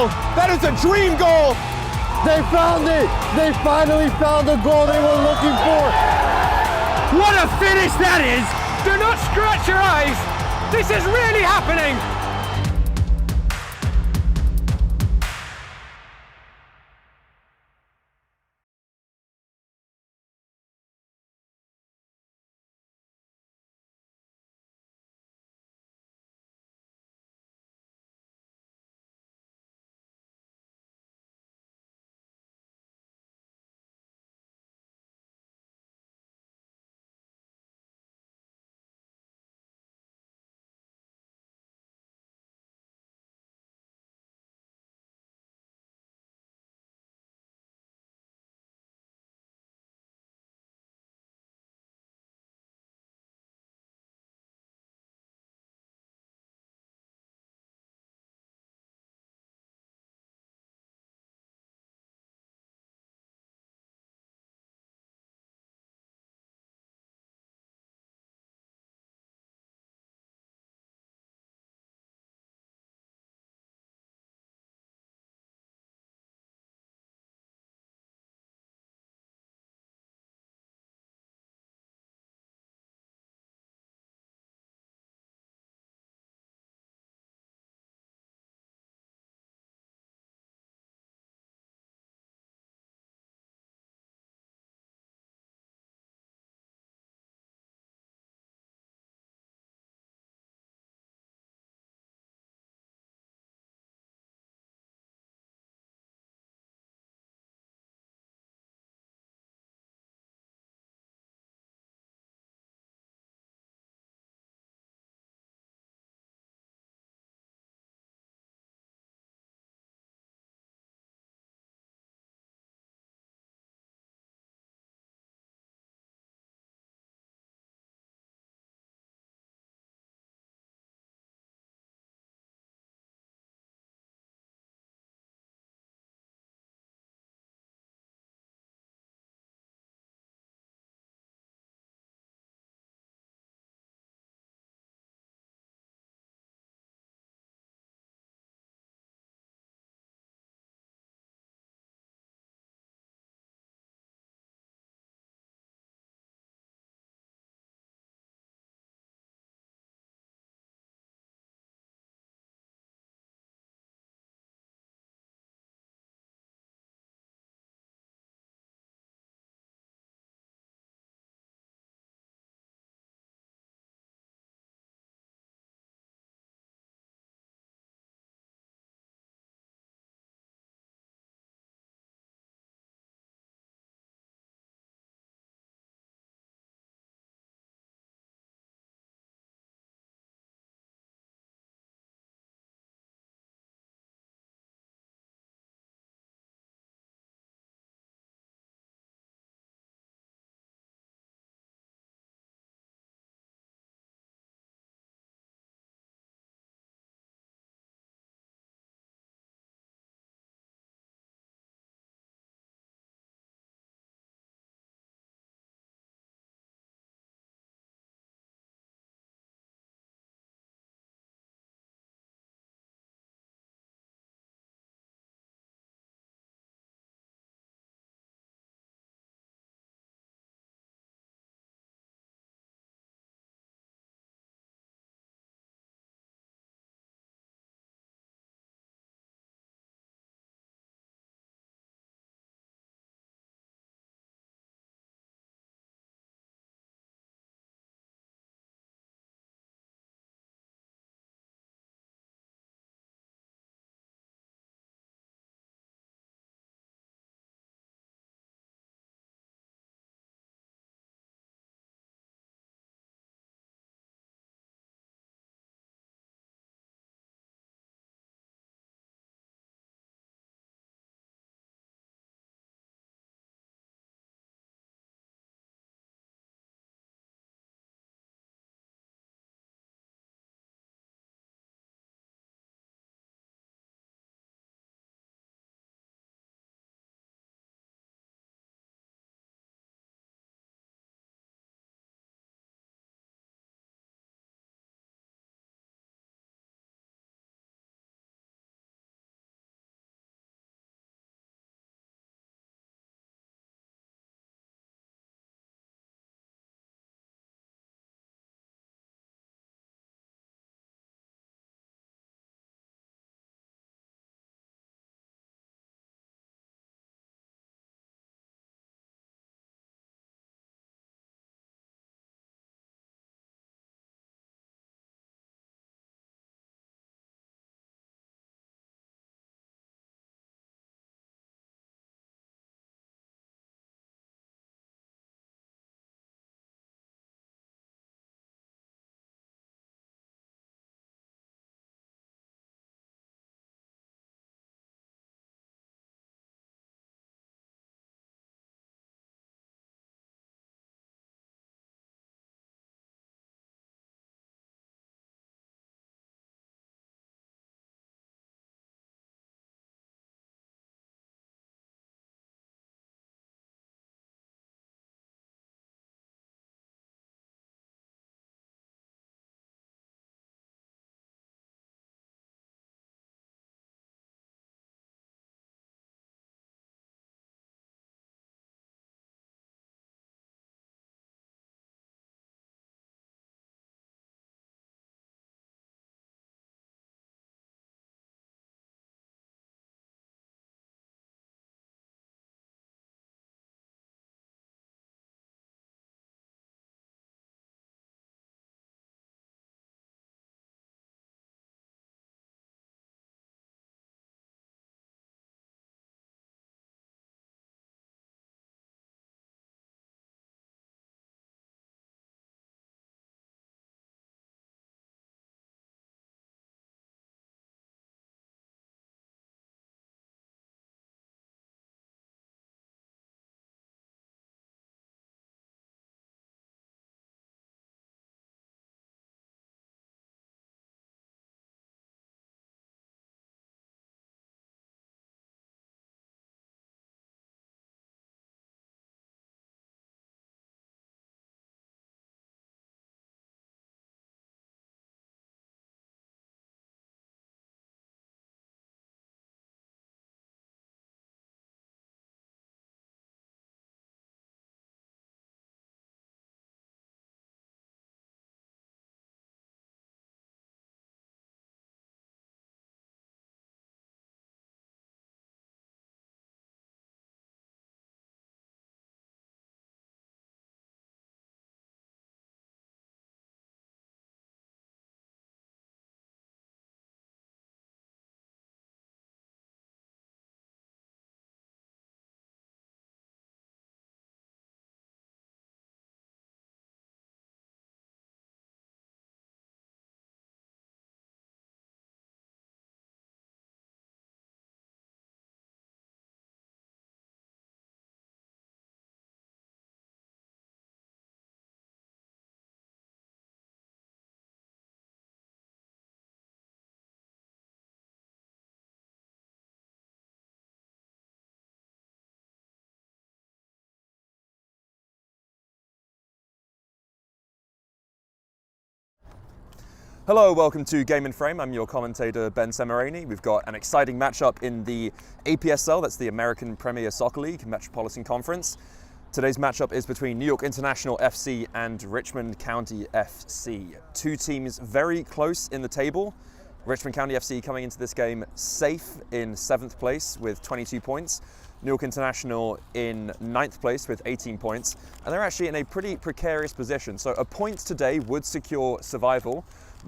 goal. That is a dream goal. They found it. They finally found the goal they were looking for. What a finish that is. Do not scratch your eyes. This is really happening. Hello, welcome to Game in Frame. I'm your commentator, Ben Semerani. We've got an exciting matchup in the APSL, that's the American Premier Soccer League Metropolitan Conference. Today's matchup is between New York International FC and Richmond County FC. Two teams very close in the table. Richmond County FC coming into this game safe in 7th place with 22 points. New York International in 9th place with 18 points. And they're actually in a pretty precarious position. So a point today would secure survival.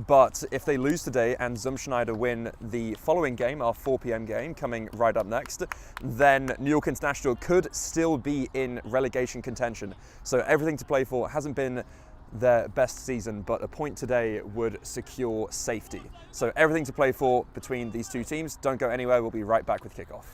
But if they lose today and Zumschneider win the following game, our 4 p.m. game coming right up next, then New York International could still be in relegation contention. So everything to play for. Hasn't been their best season, but a point today would secure safety. So everything to play for between these two teams. Don't go anywhere. We'll be right back with kickoff.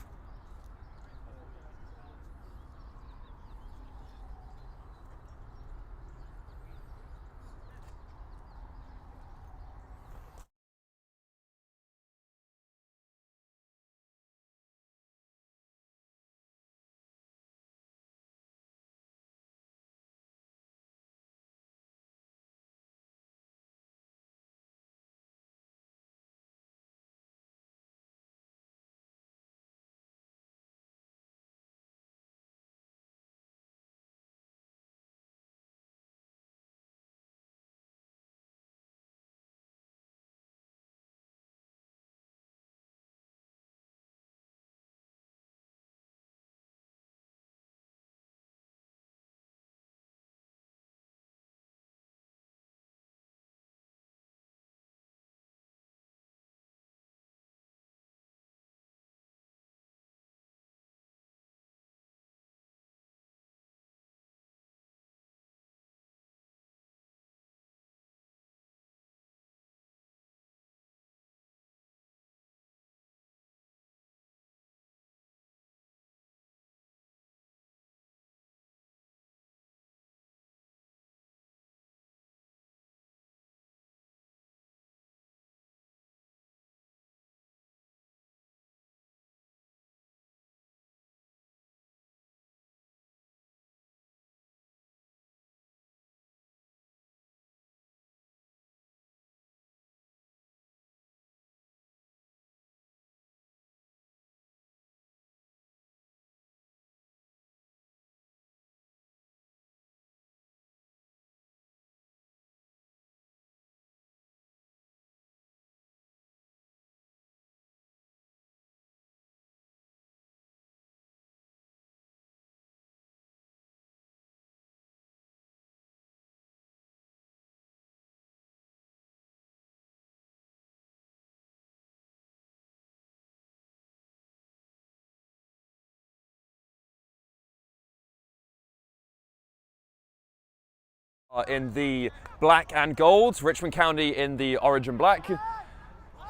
In the black and gold, Richmond County in the orange and black.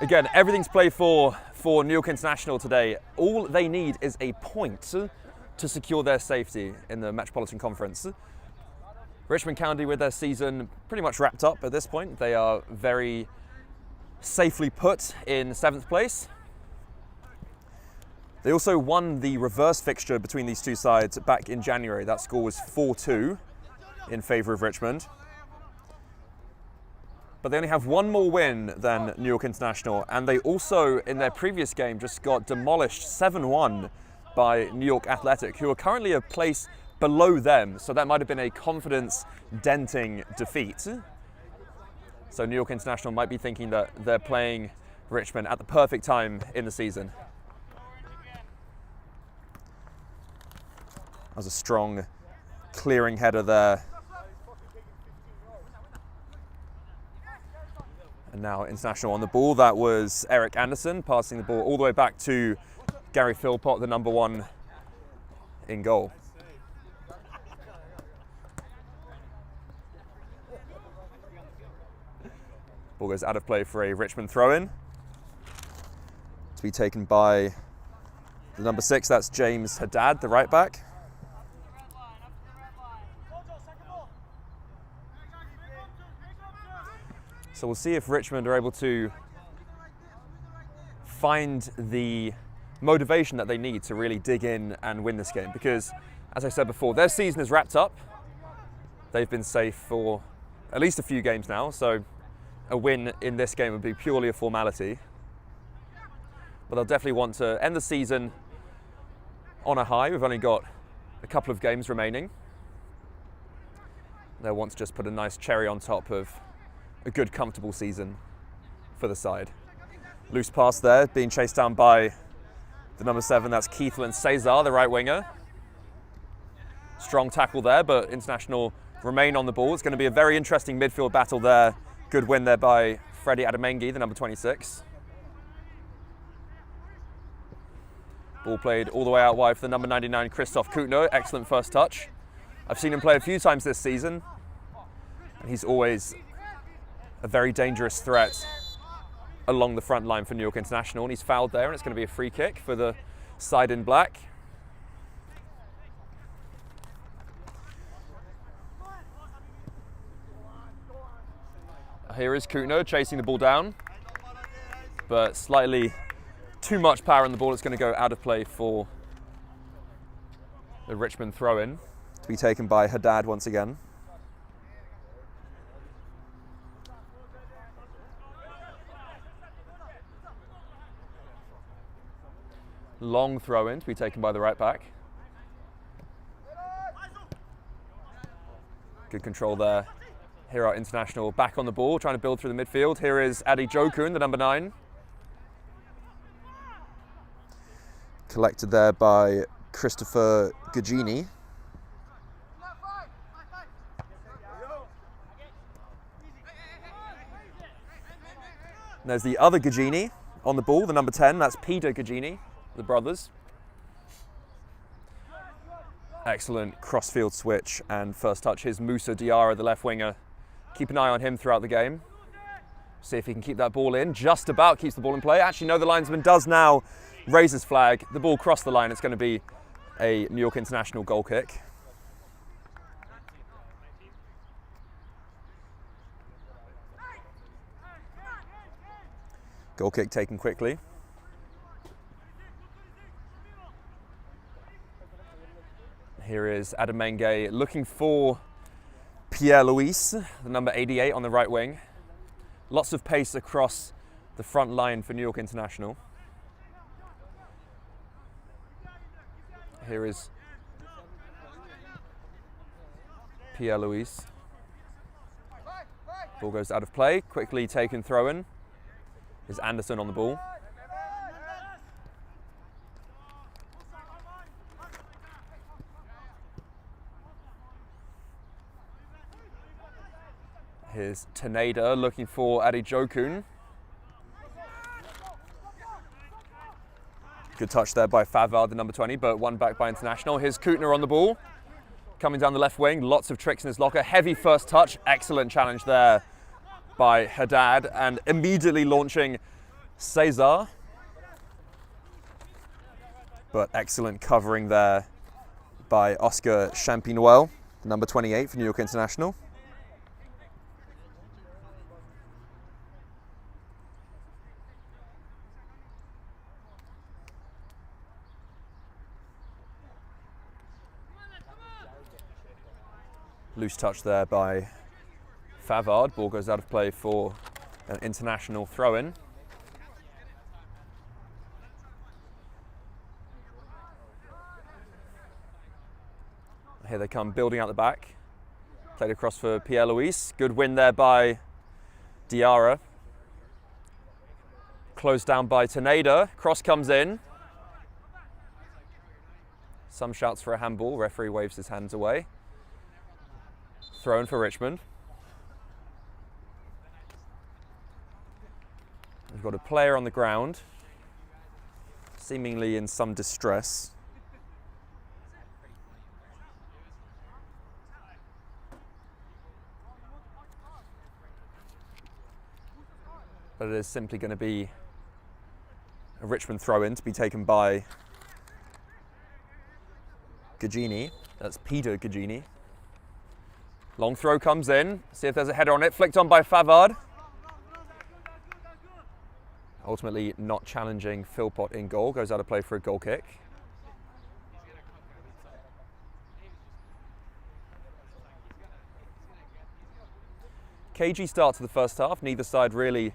Again, everything's played for New York International today. All they need is a point to secure their safety in the Metropolitan Conference. Richmond County with their season pretty much wrapped up at this point. They are very safely put in 7th place. They also won the reverse fixture between these two sides back in January. That score was 4-2. In favour of Richmond. But they only have one more win than New York International, and they also, in their previous game, just got demolished 7-1 by New York Athletic, who are currently a place below them, so that might have been a confidence-denting defeat. So New York International might be thinking that they're playing Richmond at the perfect time in the season. That was a strong clearing header there. And now International on the ball. That was Eric Anderson passing the ball all the way back to Gary Philpott, the number 1 in goal. Ball goes out of play for a Richmond throw-in. To be taken by the number 6, that's James Haddad, the right back. So we'll see if Richmond are able to find the motivation that they need to really dig in and win this game. Because, as I said before, their season is wrapped up. They've been safe for at least a few games now, so a win in this game would be purely a formality. But they'll definitely want to end the season on a high. We've only got a couple of games remaining. They'll want to just put a nice cherry on top of a good, comfortable season for the side. Loose pass there, being chased down by the number 7, that's Keithland Cesar, the right winger. Strong tackle there, but International remain on the ball. It's going to be a very interesting midfield battle there. Good win there by Freddie Adamengi, the number 26. Ball played all the way out wide for the number 99, Christoph Kutner. Excellent first touch. I've seen him play a few times this season, and he's always a very dangerous threat along the front line for New York International. And he's fouled there, and it's going to be a free kick for the side in black. Here is Kutner chasing the ball down, but slightly too much power on the ball. It's going to go out of play for the Richmond throw-in, to be taken by Haddad once again. Long throw-in to be taken by the right back. Good control there. Here are International back on the ball, trying to build through the midfield. Here is Adi Jokun, the number 9. Collected there by Christopher Gugini. And there's the other Gugini on the ball, the number 10. That's Peter Gugini, the brothers. Excellent crossfield switch and first touch. Here's Musa Diarra, the left winger. Keep an eye on him throughout the game. See if he can keep that ball in. Just about keeps the ball in play. Actually, no, the linesman does now raise his flag. The ball crossed the line. It's going to be a New York International goal kick. Goal kick taken quickly. Here is Adamengi looking for Pierre-Louis, the number 88 on the right wing. Lots of pace across the front line for New York International. Here is Pierre-Louis. Ball goes out of play, quickly taken throw-in. Is Anderson on the ball. Here's Taneda looking for Adi Jokun. Good touch there by Favard, the number 20, but one back by International. Here's Kutner on the ball. Coming down the left wing, lots of tricks in his locker. Heavy first touch, excellent challenge there by Haddad, and immediately launching Cesar. But excellent covering there by Oscar Champinoel, number 28 for New York International. Loose touch there by Favard. Ball goes out of play for an International throw-in. Here they come, building out the back. Played across for Pierre-Louis. Good win there by Diarra. Closed down by Taneda. Cross comes in. Some shouts for a handball. Referee waves his hands away. Thrown for Richmond. We've got a player on the ground, seemingly in some distress. But it is simply going to be a Richmond throw-in to be taken by Gugini. That's Peter Gugini. Long throw comes in. See if there's a header on it. Flicked on by Favard. Ultimately not challenging Philpott in goal. Goes out of play for a goal kick. Cagey start to the first half, neither side really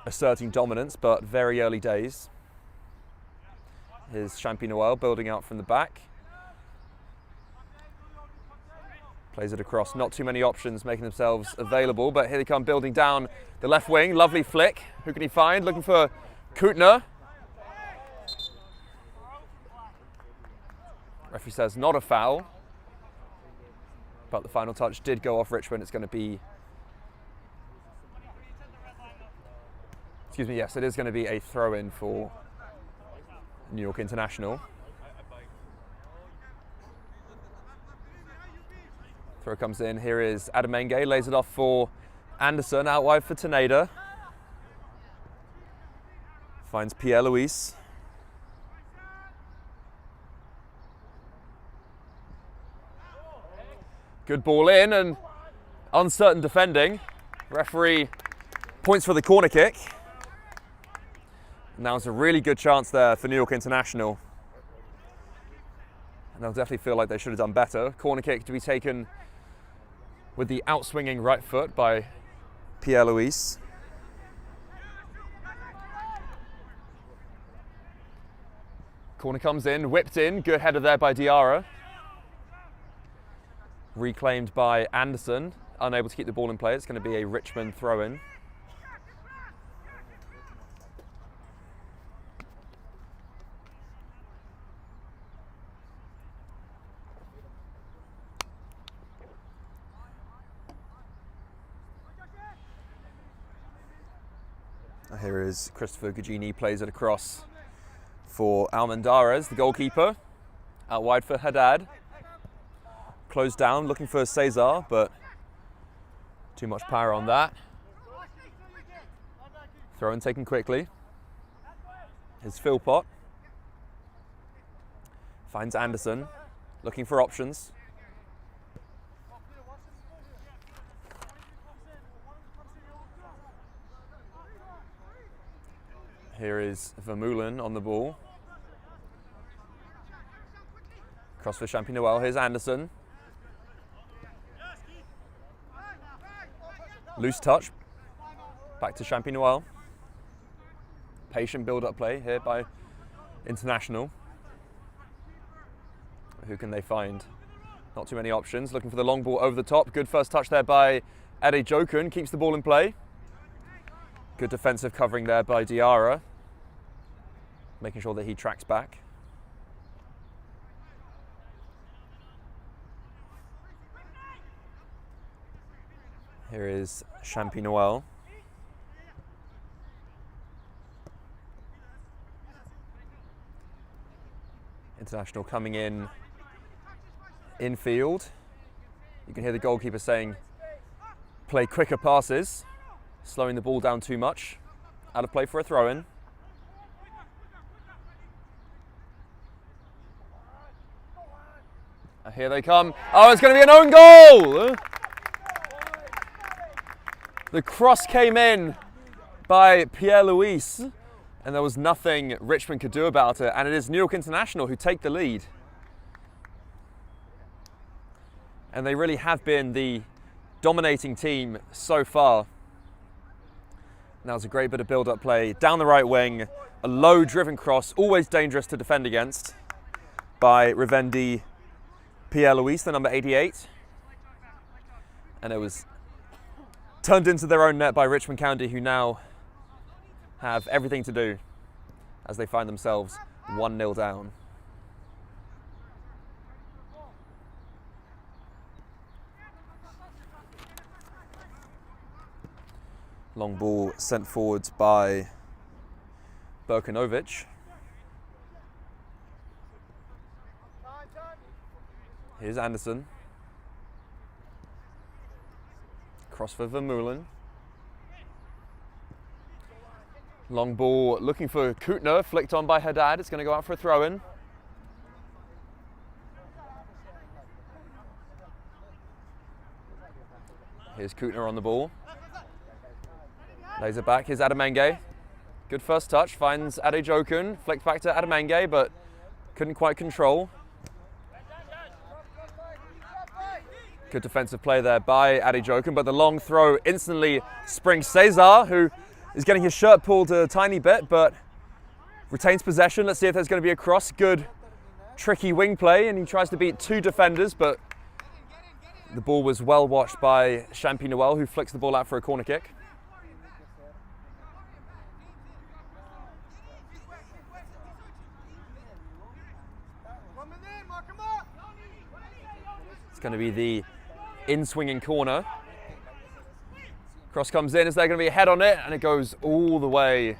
asserting dominance, but very early days. Here's Champy-Noel building out from the back. Plays it across, not too many options making themselves available, but here they come building down the left wing. Lovely flick. Who can he find? Looking for Kootner. Referee says not a foul, but the final touch did go off Richmond. It's going to be, excuse me, yes, it is going to be a throw-in for New York International. Throw comes in. Here is Adamenge, lays it off for Anderson, out wide for Teneda. Finds Pierre-Louis. Good ball in and uncertain defending. Referee points for the corner kick. Now it's a really good chance there for New York International. And they'll definitely feel like they should have done better. Corner kick to be taken with the outswinging right foot by Pierre-Louis. Corner comes in, whipped in, good header there by Diarra. Reclaimed by Anderson, unable to keep the ball in play. It's going to be a Richmond throw-in. Here is Christopher Gugini, plays it across for Almendarez, the goalkeeper. Out wide for Haddad. Closed down, looking for Cesar, but too much power on that. Throw in taken quickly. Here's Philpott. Finds Anderson, looking for options. Here is Vermeulen on the ball. Cross for Champy-Noel. Here's Anderson. Loose touch. Back to Champy-Noel. Patient build-up play here by International. Who can they find? Not too many options. Looking for the long ball over the top. Good first touch there by Adejokun. Keeps the ball in play. Good defensive covering there by Diarra. Making sure that he tracks back. Here is Champy-Noel. International coming in infield. You can hear the goalkeeper saying, play quicker passes, slowing the ball down too much. Out of play for a throw-in. Here they come. Oh, it's going to be an own goal! The cross came in by Pierre-Louis, and there was nothing Richmond could do about it, and it is New York International who take the lead. And they really have been the dominating team so far. Now it's a great bit of build-up play down the right wing, a low driven cross, always dangerous to defend against, by Rivendi Pierre-Louis, the number 88. And it was turned into their own net by Richmond County, who now have everything to do as they find themselves 1-0 down. Long ball sent forwards by Berkanovic. Here's Anderson. Cross for Vermeulen. Long ball looking for Kootner, flicked on by Haddad. It's going to go out for a throw-in. Here's Kootner on the ball. Lays it back. Here's Adamenge. Good first touch. Finds Adejokun. Flicked back to Adamenge, but couldn't quite control. Good defensive play there by Adi Jokin, but the long throw instantly springs Cesar, who is getting his shirt pulled a tiny bit, but retains possession. Let's see if there's going to be a cross. Good, tricky wing play, and he tries to beat two defenders, but the ball was well watched by Champi Noel, who flicks the ball out for a corner kick. It's going to be the in-swinging corner. Cross comes in. Is there going to be a head on it? And it goes all the way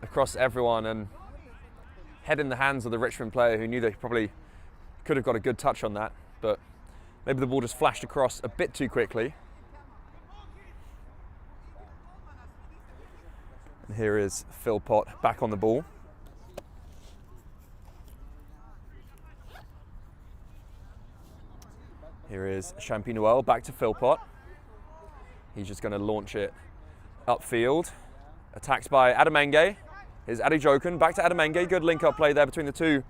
across everyone and head in the hands of the Richmond player, who knew that he probably could have got a good touch on that, but maybe the ball just flashed across a bit too quickly. And here is Philpott back on the ball. Here is Champi Noel back to Philpott. He's just going to launch it upfield. Attacked by Adamenge. Here's Adi Jokin back to Adamenge. Good link-up play there between the two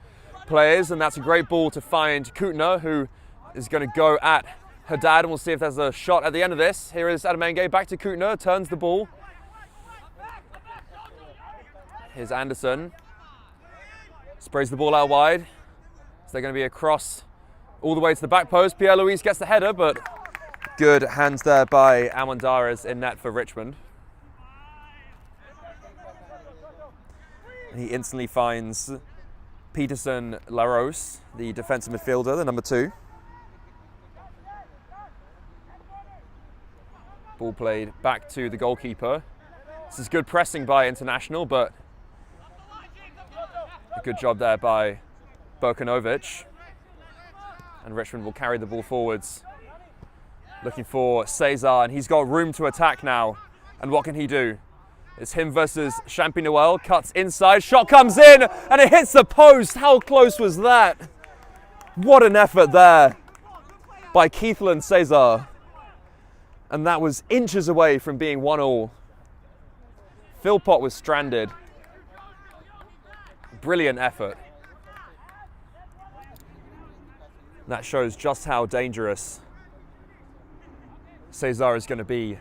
players, and that's a great ball to find Kutner, who is going to go at Haddad, and we'll see if there's a shot at the end of this. Here is Adamenge back to Kutner, turns the ball. Here's Anderson. Sprays the ball out wide. Is there going to be a cross all the way to the back post? Pierre-Louis gets the header, but good hands there by Amandares in net for Richmond. And he instantly finds Peterson Larose, the defensive midfielder, the number 2. Ball played back to the goalkeeper. This is good pressing by International, but a good job there by Burkanovic. And Richmond will carry the ball forwards, looking for Cesar, and he's got room to attack now. And what can he do? It's him versus Champi Noel, cuts inside, shot comes in, and it hits the post. How close was that? What an effort there by Keithland Cesar. And that was inches away from being 1-1. Philpott was stranded. Brilliant effort. That shows just how dangerous Cesar is going to be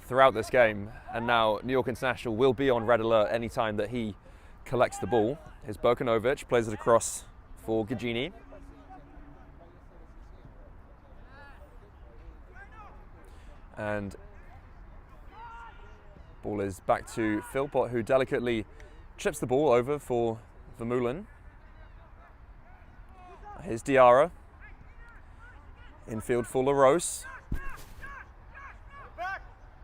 throughout this game. And now New York International will be on red alert anytime that he collects the ball. Here's Burkanovic, plays it across for Gagini. And ball is back to Philpott, who delicately chips the ball over for Vermeulen. Here's Diarra. Infield for Larose.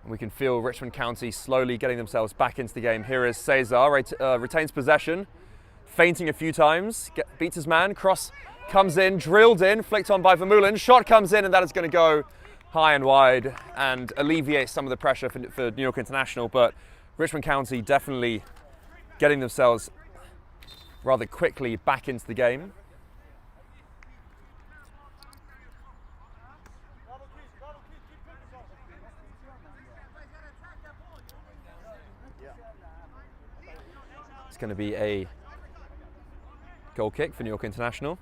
And we can feel Richmond County slowly getting themselves back into the game. Here is Cesar, retains possession, feinting a few times, beats his man, cross comes in, drilled in, flicked on by Vermeulen, shot comes in, and that is going to go high and wide and alleviate some of the pressure for New York International. But Richmond County definitely getting themselves rather quickly back into the game. It's going to be a goal kick for New York International.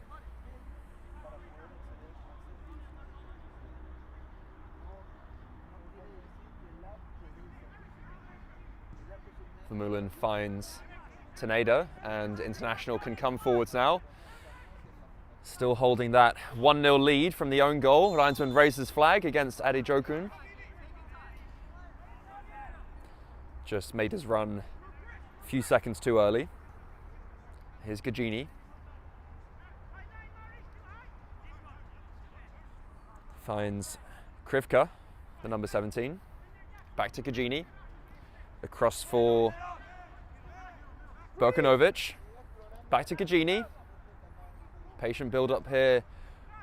Vermeulen finds Teneda, and International can come forwards now. Still holding that 1-0 lead from the own goal. Linesman raises flag against Adi Jokin. Just made his run a few seconds too early. Here's Gagini. Finds Krivka, the number 17. Back to Gagini. Across for Burkanovic. Back to Gagini. Patient build up here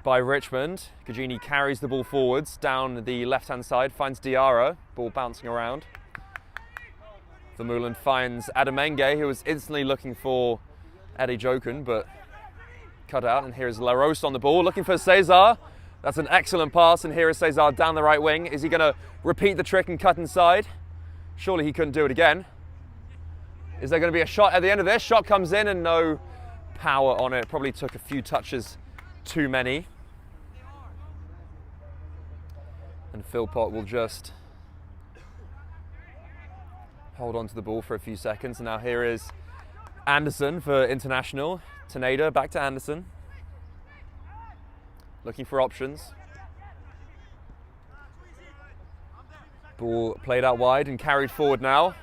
by Richmond. Gagini carries the ball forwards down the left-hand side, finds Diarra, ball bouncing around. Vermeulen finds Adamenge, who was instantly looking for Adi Jokin, but cut out. And here's Larose on the ball, looking for Cesar. That's an excellent pass, and here is Cesar down the right wing. Is he going to repeat the trick and cut inside? Surely he couldn't do it again. Is there going to be a shot at the end of this? Shot comes in and no power on it. Probably took a few touches too many. And Philpott will just hold on to the ball for a few seconds. And now here is Anderson for International. Teneda back to Anderson. Looking for options. Ball played out wide and carried forward now.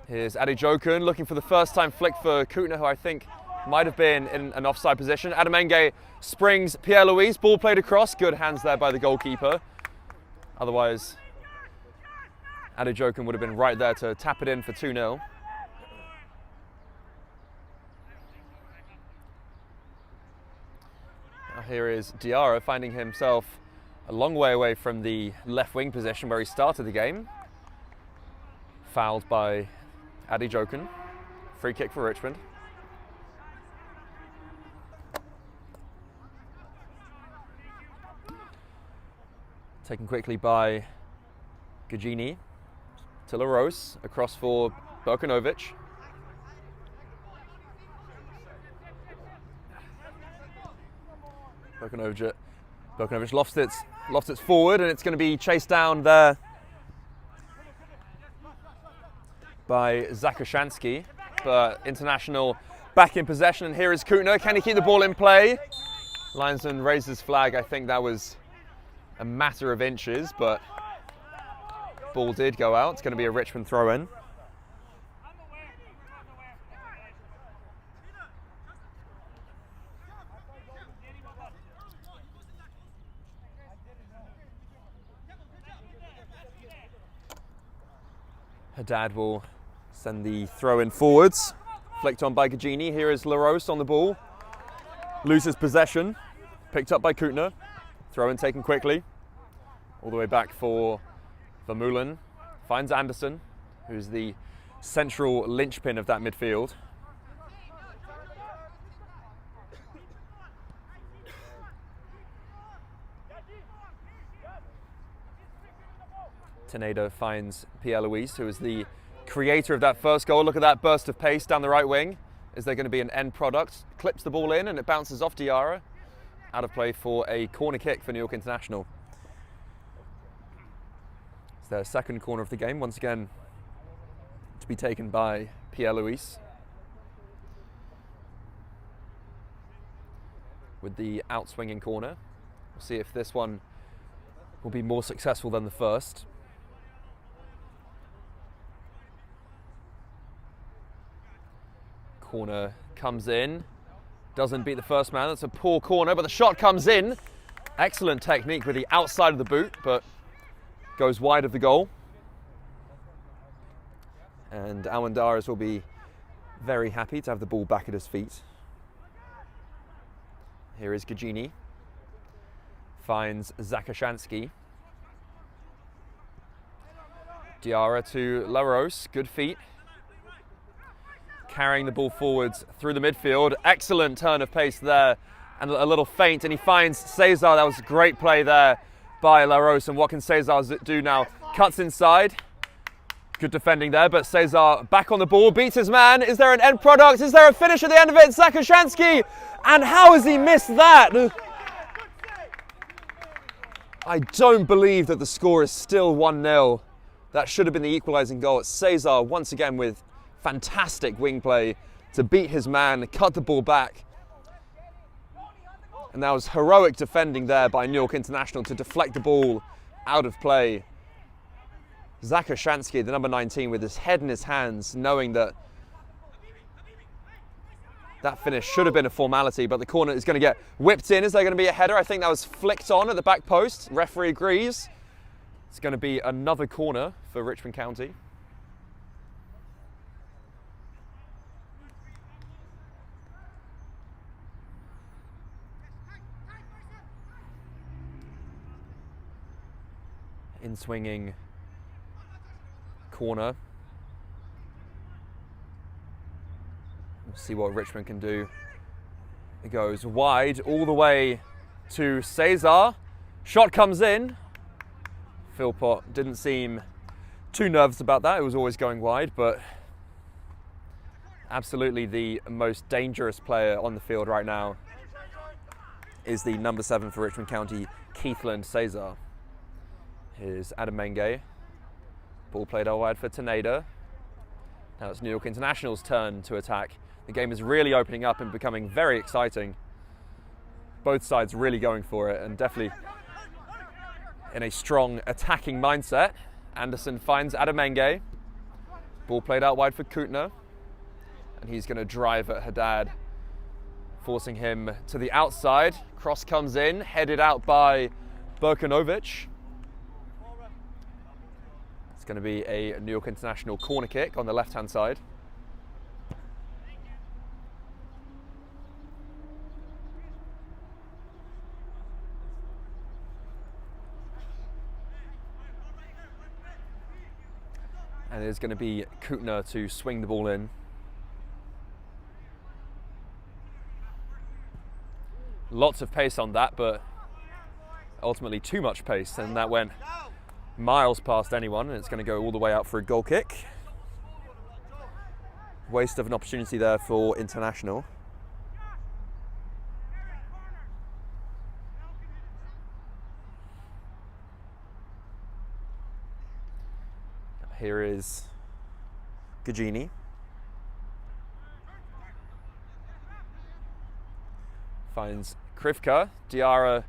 Here's Adejoken looking for the first time flick for Kutner, who I think might have been in an offside position. Adamenge springs Pierre-Louis, ball played across. Good hands there by the goalkeeper. Otherwise, Adejoken would have been right there to tap it in for 2-0. Now here is Diarra finding himself a long way away from the left wing position where he started the game. Fouled by Adejoken. Free kick for Richmond. Taken quickly by Gagini to LaRose, across for Berkanovic. Berkanovic lofts it forward, and it's going to be chased down there by Zakoshansky, but International back in possession, and here is Kutner. Can he keep the ball in play? Linesman raises flag. I think that was a matter of inches, but ball did go out. It's going to be a Richmond throw-in. Haddad will send the throw-in forwards. Flicked on by Gagini. Here is LaRose on the ball. Loses possession. Picked up by Kutner. Throw-in taken quickly. All the way back for Vermeulen. Finds Anderson, who's the central linchpin of that midfield. Teneda finds Pierre-Louis, who is the creator of that first goal. Look at that burst of pace down the right wing. Is there going to be an end product? Clips the ball in and it bounces off Diarra. Out of play for a corner kick for New York International. It's their second corner of the game, once again to be taken by Pierre-Louis. With the outswinging corner. We'll see if this one will be more successful than the first. Corner comes in, doesn't beat the first man. That's a poor corner, but the shot comes in. Excellent technique with the outside of the boot, but goes wide of the goal. And Awandaris will be very happy to have the ball back at his feet. Here is Gagini. Finds Zakoshansky. Diarra to LaRose, good feet. Carrying the ball forwards through the midfield. Excellent turn of pace there and a little feint, and he finds Cesar. That was a great play there by LaRose, and what can Cesar do now? Cuts inside. Good defending there, but Cesar back on the ball, beats his man. Is there an end product? Is there a finish at the end of it? Zakoshansky, and how has he missed that? I don't believe that the score is still 1-0. That should have been the equalising goal. It's Cesar once again with fantastic wing play to beat his man, cut the ball back. And that was heroic defending there by New York International to deflect the ball out of play. Zakoshansky, the number 19, with his head in his hands, knowing that that finish should have been a formality, but the corner is going to get whipped in. Is there going to be a header? I think that was flicked on at the back post. Referee agrees. It's going to be another corner for Richmond County. In swinging corner. We'll see what Richmond can do. It goes wide all the way to Cesar. Shot comes in. Philpott didn't seem too nervous about that. It was always going wide, but absolutely the most dangerous player on the field right now is the number 7 for Richmond County, Keithland Cesar. Here's Adam Menge. Ball played out wide for Teneda. Now it's New York International's turn to attack. The game is really opening up and becoming very exciting. Both sides really going for it and definitely in a strong attacking mindset. Anderson finds Adam Menge. Ball played out wide for Kutner. And he's going to drive at Haddad, forcing him to the outside. Cross comes in, headed out by Burkanovic. It's going to be a New York International corner kick on the left-hand side. And it's going to be Kutner to swing the ball in. Lots of pace on that, but ultimately too much pace, and that went miles past anyone, and it's going to go all the way out for a goal kick. Waste of an opportunity there for International. Here is Gagini. Finds Krivka. Diarra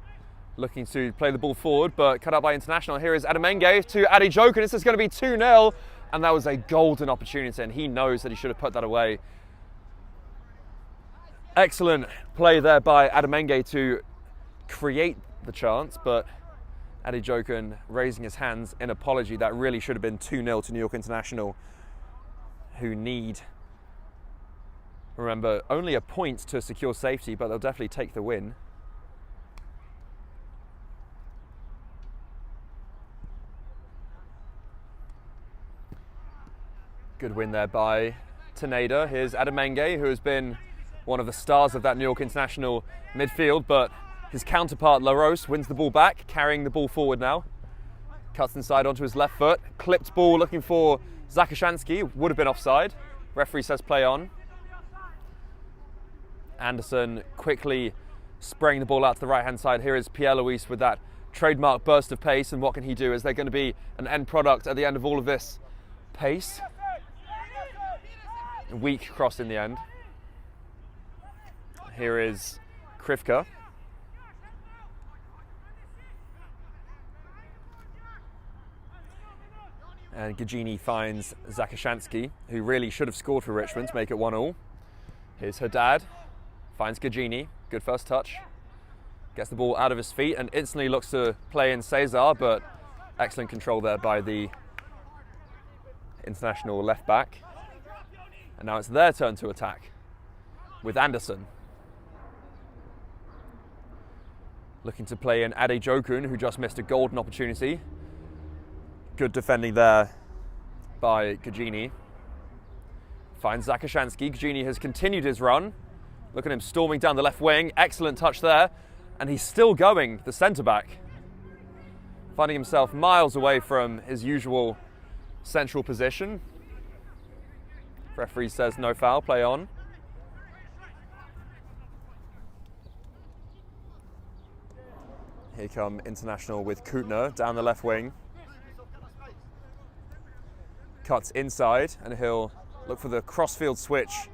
looking to play the ball forward, but cut out by International. Here is Adamenge to Adi Jokin. This is going to be 2-0, and that was a golden opportunity, and he knows that he should have put that away. Excellent play there by Adamenge to create the chance, but Adi Jokin raising his hands in apology. That really should have been 2-0 to New York International, who need, remember, only a point to secure safety, but they'll definitely take the win. Good win there by Teneda. Here's Adamenge, who has been one of the stars of that New York International midfield, but his counterpart LaRose wins the ball back, carrying the ball forward now. Cuts inside onto his left foot. Clipped ball looking for Zakashansky. Would have been offside. Referee says play on. Anderson quickly spraying the ball out to the right-hand side. Here is Pierre-Louis with that trademark burst of pace, and what can he do? Is there going to be an end product at the end of all of this pace? A weak cross in the end. Here is Krivka. And Gagini finds Zakashansky, who really should have scored for Richmond to make it 1-1. Here's Haddad, finds Gagini, good first touch. Gets the ball out of his feet and instantly looks to play in Cesar, but excellent control there by the International left back. And now it's their turn to attack with Anderson. Looking to play in Ade Jokun, who just missed a golden opportunity. Good defending there by Gagini. Finds Zakashansky. Gagini has continued his run. Look at him storming down the left wing. Excellent touch there. And he's still going, the centre-back. Finding himself miles away from his usual central position. Referee says no foul, play on. Here come International with Kutner down the left wing. Cuts inside, and he'll look for the crossfield switch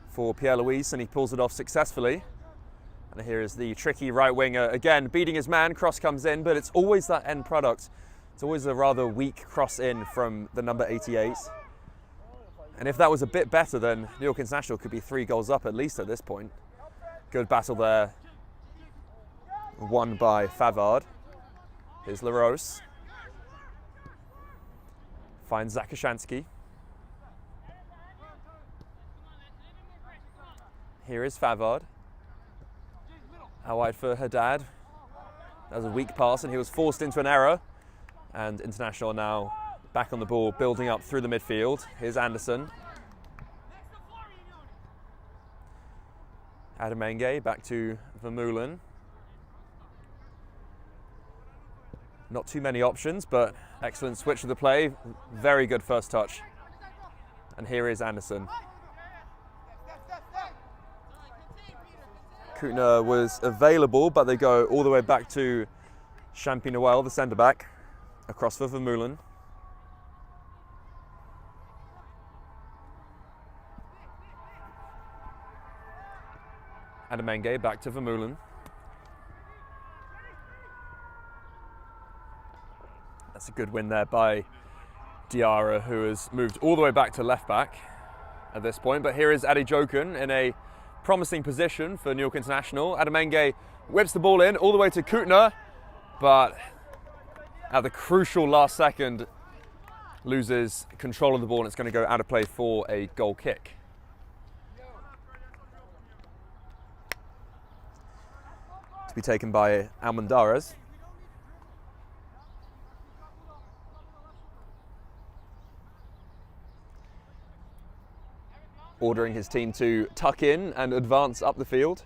for Pierre-Louis, and he pulls it off successfully. And here is the tricky right winger, again beating his man. Cross comes in, but it's always that end product. It's always a rather weak cross in from the number 88. And if that was a bit better, then New York International could be 3 goals up at least at this point. Good battle there, won by Favard. Here's LaRose. Finds Zakashansky. Here is Favard. Out wide for Haddad. That was a weak pass and he was forced into an error. And International now back on the ball, building up through the midfield. Here's Anderson. Adamenge back to Vermeulen. Not too many options, but excellent switch of the play. Very good first touch. And here is Anderson. Kuttner was available, but they go all the way back to Champy-Noel, the centre-back, across for Vermeulen. Ademenge back to Vermeulen. That's a good win there by Diarra, who has moved all the way back to left back at this point. But here is Adi Jokin in a promising position for New York International. Ademenge whips the ball in all the way to Kuttner, but at the crucial last second loses control of the ball and it's going to go out of play for a goal kick. To be taken by Almendarez. Ordering his team to tuck in and advance up the field.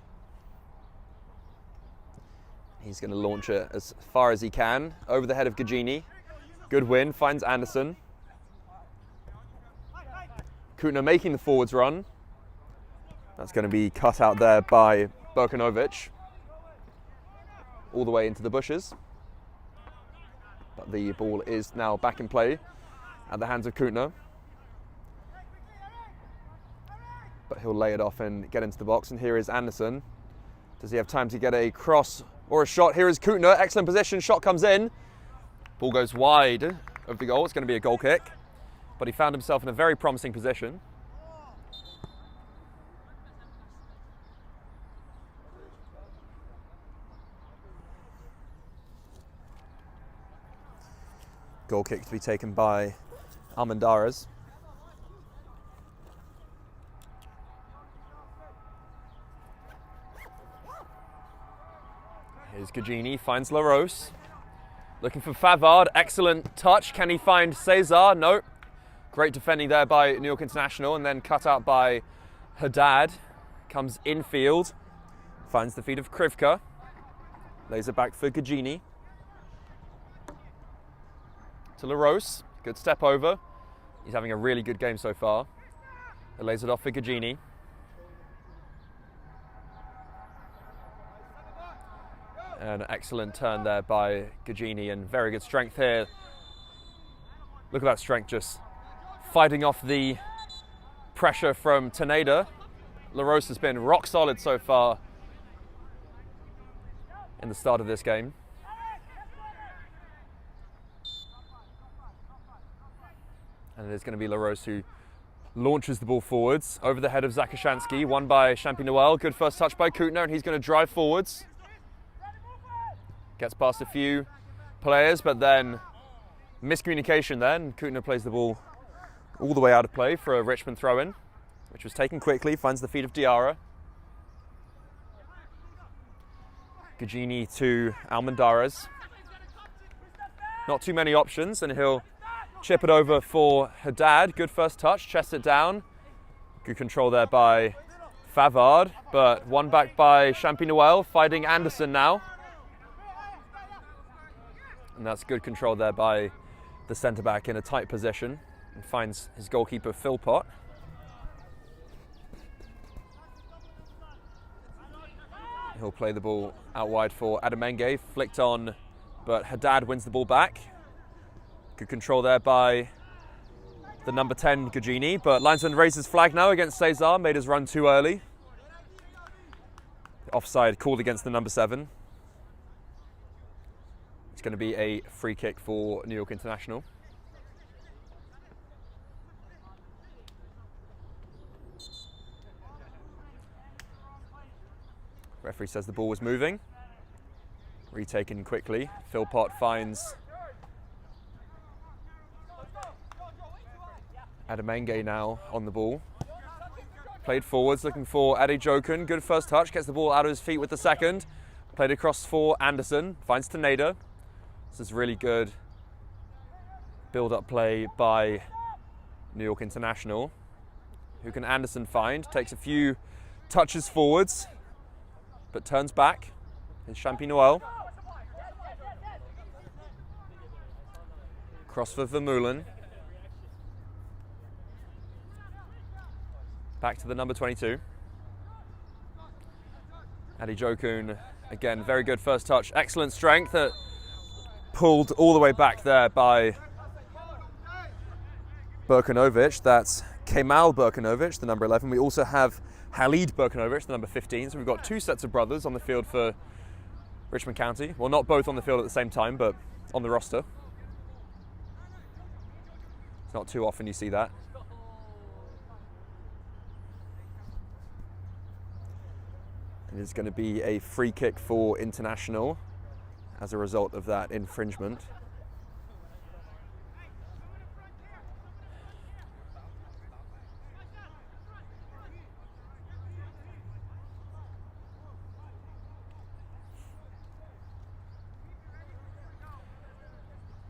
He's going to launch it as far as he can, over the head of Gagini. Good win, finds Anderson. Kuttner making the forwards run. That's going to be cut out there by Berkanovic. All the way into the bushes. But the ball is now back in play at the hands of Kuttner. But he'll lay it off and get into the box. And here is Anderson. Does he have time to get a cross or a shot? Here is Kuttner, excellent position, shot comes in. Ball goes wide of the goal, it's going to be a goal kick. But he found himself in a very promising position. Goal kick to be taken by Almendarez. Here's Gagini, finds LaRose. Looking for Favard, excellent touch. Can he find Cesar? No. Great defending there by New York International, and then cut out by Haddad. Comes infield, finds the feet of Krivka. Lays it back for Gagini. To LaRose, good step over. He's having a really good game so far. He lays it off for Gagini. An excellent turn there by Gagini and very good strength here. Look at that strength, just fighting off the pressure from Teneda. LaRose has been rock solid so far in the start of this game. And it is going to be LaRose who launches the ball forwards over the head of Zakashansky, won by Champy-Noel. Good first touch by Kuttner, and he's going to drive forwards. Gets past a few players, but then miscommunication then. Kuttner plays the ball all the way out of play for a Richmond throw-in, which was taken quickly, finds the feet of Diarra. Gagini to Almendarez. Not too many options, and he'll chip it over for Haddad. Good first touch, chests it down. Good control there by Favard, but one back by Champy-Noel, fighting Anderson now. And that's good control there by the centre-back in a tight position and finds his goalkeeper Philpott. He'll play the ball out wide for Ademenge, flicked on, but Haddad wins the ball back. Good control there by the number 10 Gagini, but linesman raises flag now against Cesar, made his run too early. Offside called against the number 7. It's going to be a free kick for New York International. Referee says the ball was moving. Retaken quickly. Philpott finds Ademenge now on the ball. Played forwards, looking for Adi Jokin. Good first touch, gets the ball out of his feet with the second. Played across for Anderson, finds Teneda. This is really good build-up play by New York International. Who can Anderson find? Takes a few touches forwards, but turns back. It's Champy-Noel. Cross for Vermeulen. Back to the number 22. Adi Jokun, again, very good first touch. Excellent strength. Pulled all the way back there by Burkanovic. That's Kemal Burkanovic, the number 11. We also have Halid Burkanovic, the number 15. So we've got two sets of brothers on the field for Richmond County. Well, not both on the field at the same time, but on the roster. It's not too often you see that. And it's going to be a free kick for International as a result of that infringement.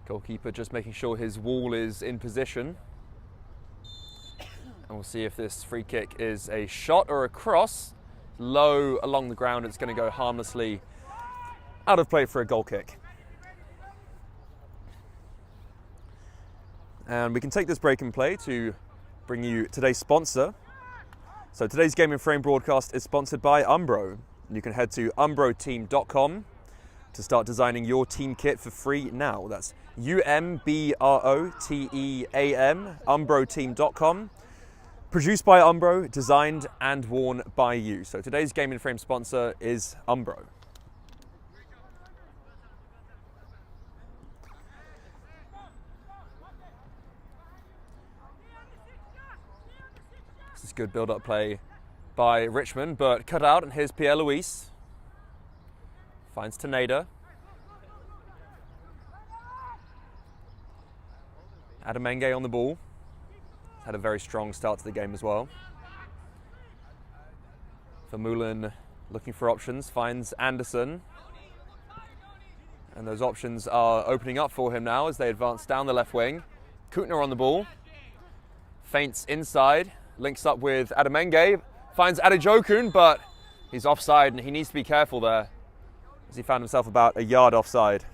Goalkeeper just making sure his wall is in position. And we'll see if this free kick is a shot or a cross. Low along the ground, it's going to go harmlessly out of play for a goal kick. And we can take this break in play to bring you today's sponsor. So today's Game in Frame broadcast is sponsored by Umbro. You can head to umbroteam.com to start designing your team kit for free now. That's UMBROTEAM, umbroteam.com. Produced by Umbro, designed and worn by you. So today's Game in Frame sponsor is Umbro. This is good build-up play by Richmond, but cut out, and here's Pierre Luis. Finds Taneda. Adamenge on the ball. Had a very strong start to the game as well. Vermeulen looking for options, finds Anderson. And those options are opening up for him now as they advance down the left wing. Kutner on the ball. Feints inside, links up with Adamenge. Finds Adijokun, but he's offside and he needs to be careful there, as he found himself about a yard offside.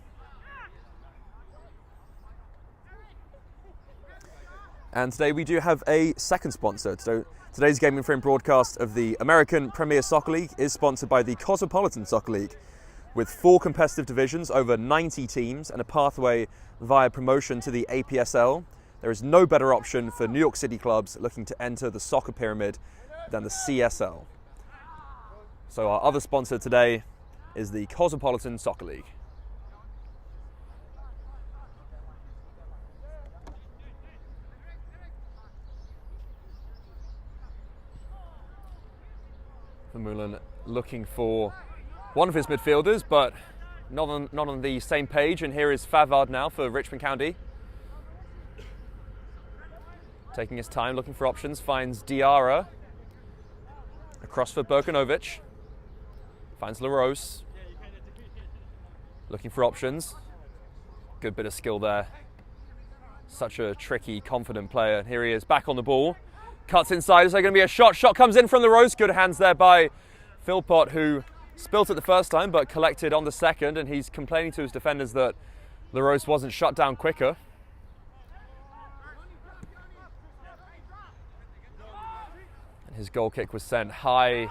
And today we do have a second sponsor. So today's Game in Frame broadcast of the American Premier Soccer League is sponsored by the Metropolitan Soccer League, with 4 competitive divisions, over 90 teams, and a pathway via promotion to the APSL. There is no better option for New York City clubs looking to enter the soccer pyramid than the CSL. So our other sponsor today is the Metropolitan Soccer League. Vermeulen looking for one of his midfielders, but not on the same page. And here is Favard now for Richmond County. Taking his time, looking for options, finds Diarra. Across for Burkanovic. Finds LaRose. Looking for options. Good bit of skill there. Such a tricky, confident player. And here he is, back on the ball. Cuts inside. Is there going to be a shot? Shot comes in from LaRose. Good hands there by Philpott, who spilt it the first time but collected on the second. And he's complaining to his defenders that LaRose wasn't shut down quicker. And his goal kick was sent high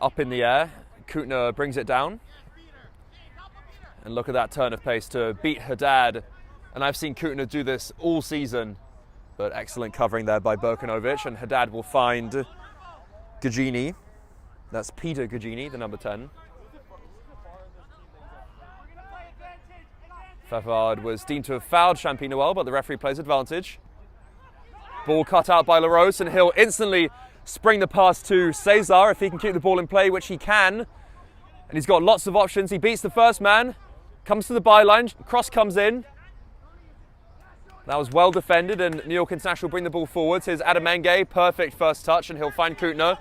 up in the air. Kutner brings it down. And look at that turn of pace to beat Haddad. And I've seen Kutner do this all season. But excellent covering there by Burkanovic, and Haddad will find Gugini. That's Peter Gugini, the number 10. Favard was deemed to have fouled Champy-Noel, but the referee plays advantage. Ball cut out by LaRose, and he'll instantly spring the pass to Cesar if he can keep the ball in play, which he can. And he's got lots of options. He beats the first man, comes to the byline, cross comes in. That was well defended, and New York International bring the ball forwards. Here's Adamenge, perfect first touch, and he'll find Kutner.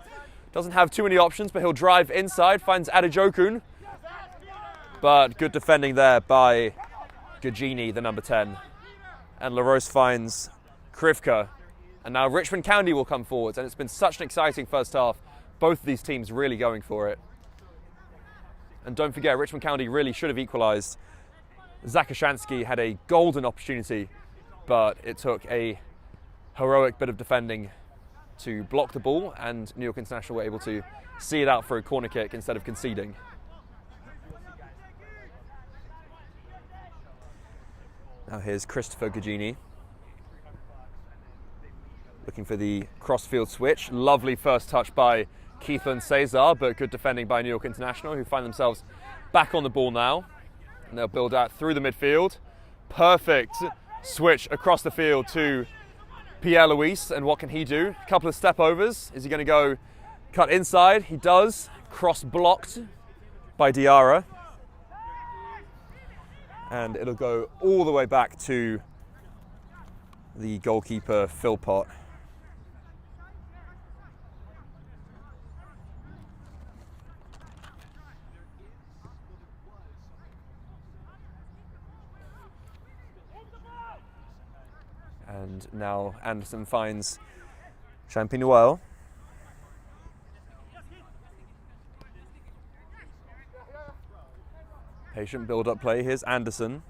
Doesn't have too many options, but he'll drive inside, finds Adijokun. But good defending there by Gugini, the number 10. And LaRose finds Krivka. And now Richmond County will come forwards, and it's been such an exciting first half. Both of these teams really going for it. And don't forget, Richmond County really should have equalised. Zakashansky had a golden opportunity, but it took a heroic bit of defending to block the ball, and New York International were able to see it out for a corner kick instead of conceding. Now here's Christopher Gugini looking for the cross-field switch. Lovely first touch by Keithlin Cesar, but good defending by New York International, who find themselves back on the ball now. And they'll build out through the midfield. Perfect switch across the field to Pierre-Louis, and what can he do? A couple of step overs. Is he going to go cut inside? He does. Cross blocked by Diarra. And it'll go all the way back to the goalkeeper, Philpott. And now Anderson finds Champigny. Patient build-up play. Here's Anderson.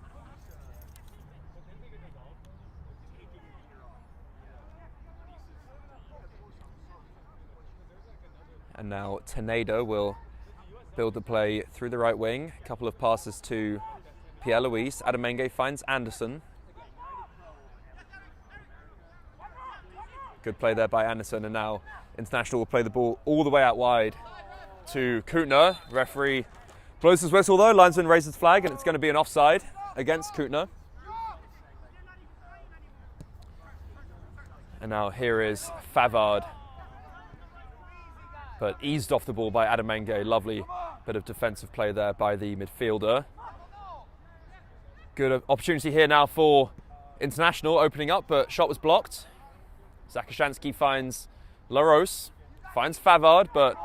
And now Teneda will build the play through the right wing. A couple of passes to Pierre-Louis. Adamenge finds Anderson. Good play there by Anderson, and now International will play the ball all the way out wide to Kootner. Referee blows his whistle though, linesman raises his flag, and it's going to be an offside against Kootner. And now here is Favard, but eased off the ball by Adamenge. Lovely bit of defensive play there by the midfielder. Good opportunity here now for International, opening up, but shot was blocked. Zakashansky finds LaRose, finds Favard, but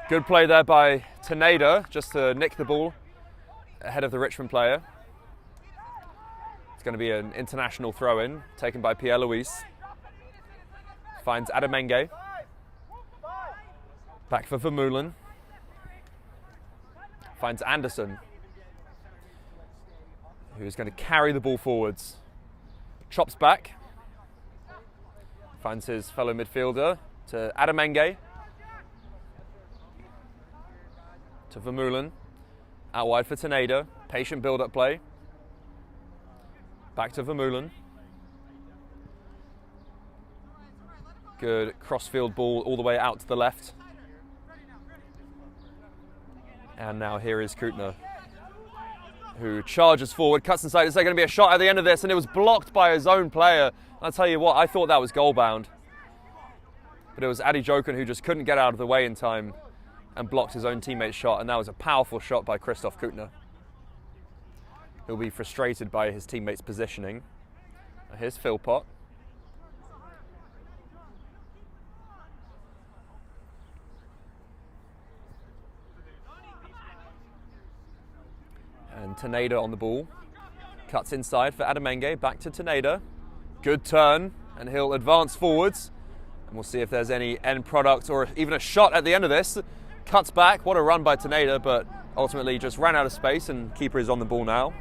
good play there by Teneda just to nick the ball ahead of the Richmond player. It's going to be an International throw-in taken by Pierre-Louis. Finds Adamenge. Back for Vermeulen. Finds Anderson, who's going to carry the ball forwards. Chops back. Finds his fellow midfielder to Adamenge. To Vermeulen. Out wide for Teneda. Patient build-up play. Back to Vermeulen. Good cross-field ball all the way out to the left. And now here is Kootner, who charges forward, cuts inside. Is there going to be a shot at the end of this? And it was blocked by his own player. I'll tell you what, I thought that was goal-bound. But it was Adi Jokin who just couldn't get out of the way in time and blocked his own teammate's shot. And that was a powerful shot by Christoph Kootner. He'll be frustrated by his teammate's positioning. Now here's Philpott. And Teneda on the ball. Cuts inside for Adamenge, back to Teneda. Good turn, and he'll advance forwards. And we'll see if there's any end product or even a shot at the end of this. Cuts back, what a run by Teneda, but ultimately just ran out of space, and keeper is on the ball now.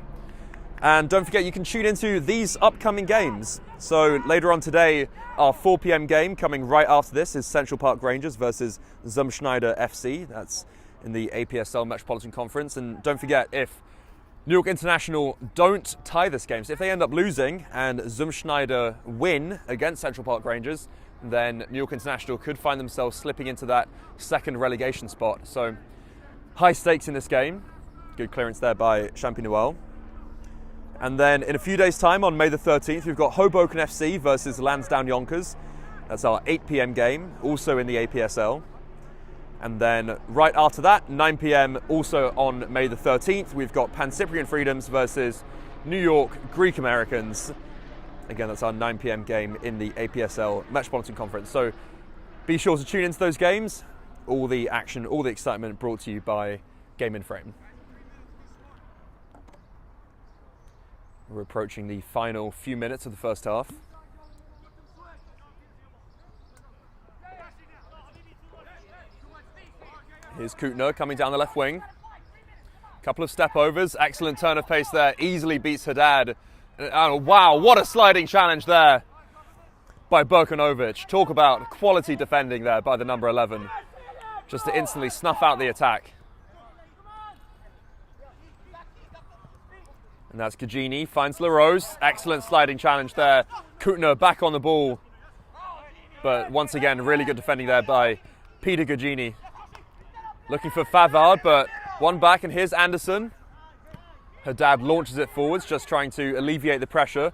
And don't forget, you can tune into these upcoming games. So later on today, our 4 p.m. game coming right after this is Central Park Rangers versus Zumschneider FC. That's in the APSL Metropolitan Conference. And don't forget, if New York International don't tie this game, so if they end up losing and Zumschneider win against Central Park Rangers, then New York International could find themselves slipping into that second relegation spot. So high stakes in this game. Good clearance there by Champigny. And then in a few days' time, on May the 13th, we've got Hoboken FC versus Lansdowne Yonkers. That's our 8 p.m. game, also in the APSL. And then right after that, 9 p.m. also on May the 13th, we've got Pan Cyprian Freedoms versus New York Greek Americans. Again, that's our 9 p.m. game in the APSL Metropolitan Conference. So be sure to tune into those games. All the action, all the excitement brought to you by Game in Frame. We're approaching the final few minutes of the first half. Here's Kootner coming down the left wing. Couple of step overs, excellent turn of pace there, easily beats Haddad. Oh, wow, what a sliding challenge there by Berkanovic. Talk about quality defending there by the number 11, just to instantly snuff out the attack. And that's Gagini, finds LaRose. Excellent sliding challenge there. Kutner back on the ball. But once again, really good defending there by Peter Gagini. Looking for Favard, but one back, and here's Anderson. Haddad launches it forwards, just trying to alleviate the pressure.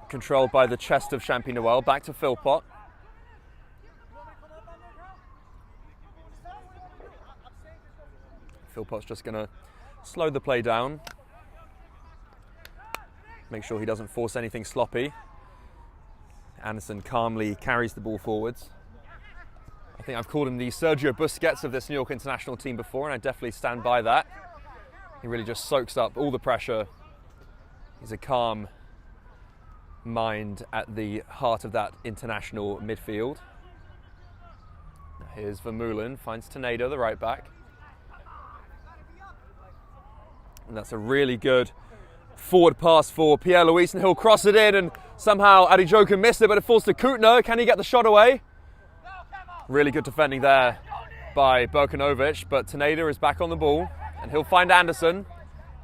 Controlled by the chest of Champy-Noel. Back to Philpott. Philpott's just going to slow the play down. Make sure he doesn't force anything sloppy. Anderson calmly carries the ball forwards. I think I've called him the Sergio Busquets of this New York international team before, and I definitely stand by that. He really just soaks up all the pressure. He's a calm mind at the heart of that international midfield. Now here's Vermeulen, finds Tenedo, the right back. And that's a really good forward pass for Pierre-Louis, and he'll cross it in, and somehow Adijoku missed it, but it falls to Kutner. Can he get the shot away? Really good defending there by Berkanovic, but Tenedo is back on the ball, and he'll find Anderson.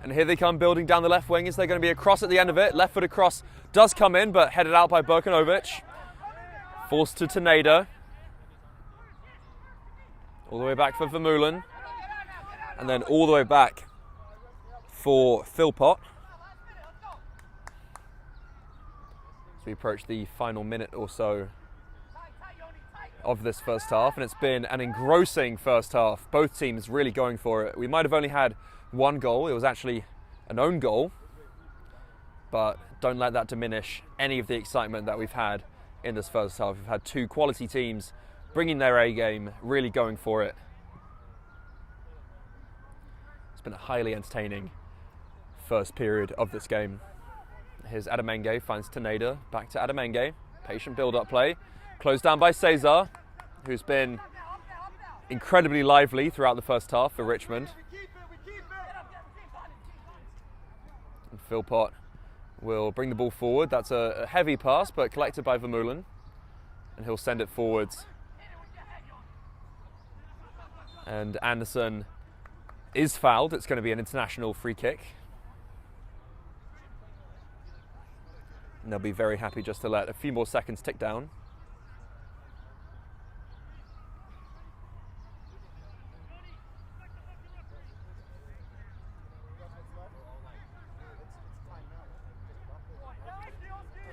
And here they come building down the left wing. Is there going to be a cross at the end of it? Left-footed cross does come in, but headed out by Berkanovic. Forced to Tenedo. All the way back for Vermeulen. And then all the way back for Philpott. As we approach the final minute or so of this first half, and it's been an engrossing first half. Both teams really going for it. We might have only had one goal. It was actually an own goal, but don't let that diminish any of the excitement that we've had in this first half. We've had two quality teams bringing their A game, really going for it. It's been a highly entertaining first period of this game. Here's Adamenge, finds Tenedo, back to Adamenge. Patient build-up play. Closed down by Cesar, who's been incredibly lively throughout the first half for Richmond. And Philpott will bring the ball forward. That's a heavy pass, but collected by Vermeulen. And he'll send it forwards. And Anderson is fouled. It's going to be an international free kick. And they'll be very happy just to let a few more seconds tick down.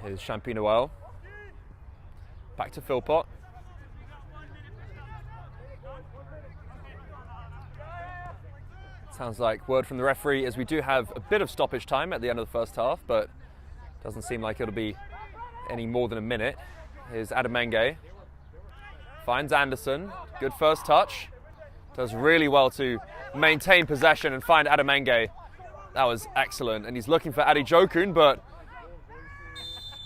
Here's Champy-Noel. Back to Philpott. Sounds like word from the referee is we do have a bit of stoppage time at the end of the first half, but doesn't seem like it'll be any more than a minute. Here's Adamenge. Finds Anderson. Good first touch. Does really well to maintain possession and find Adamenge. That was excellent. And he's looking for Adijokun, but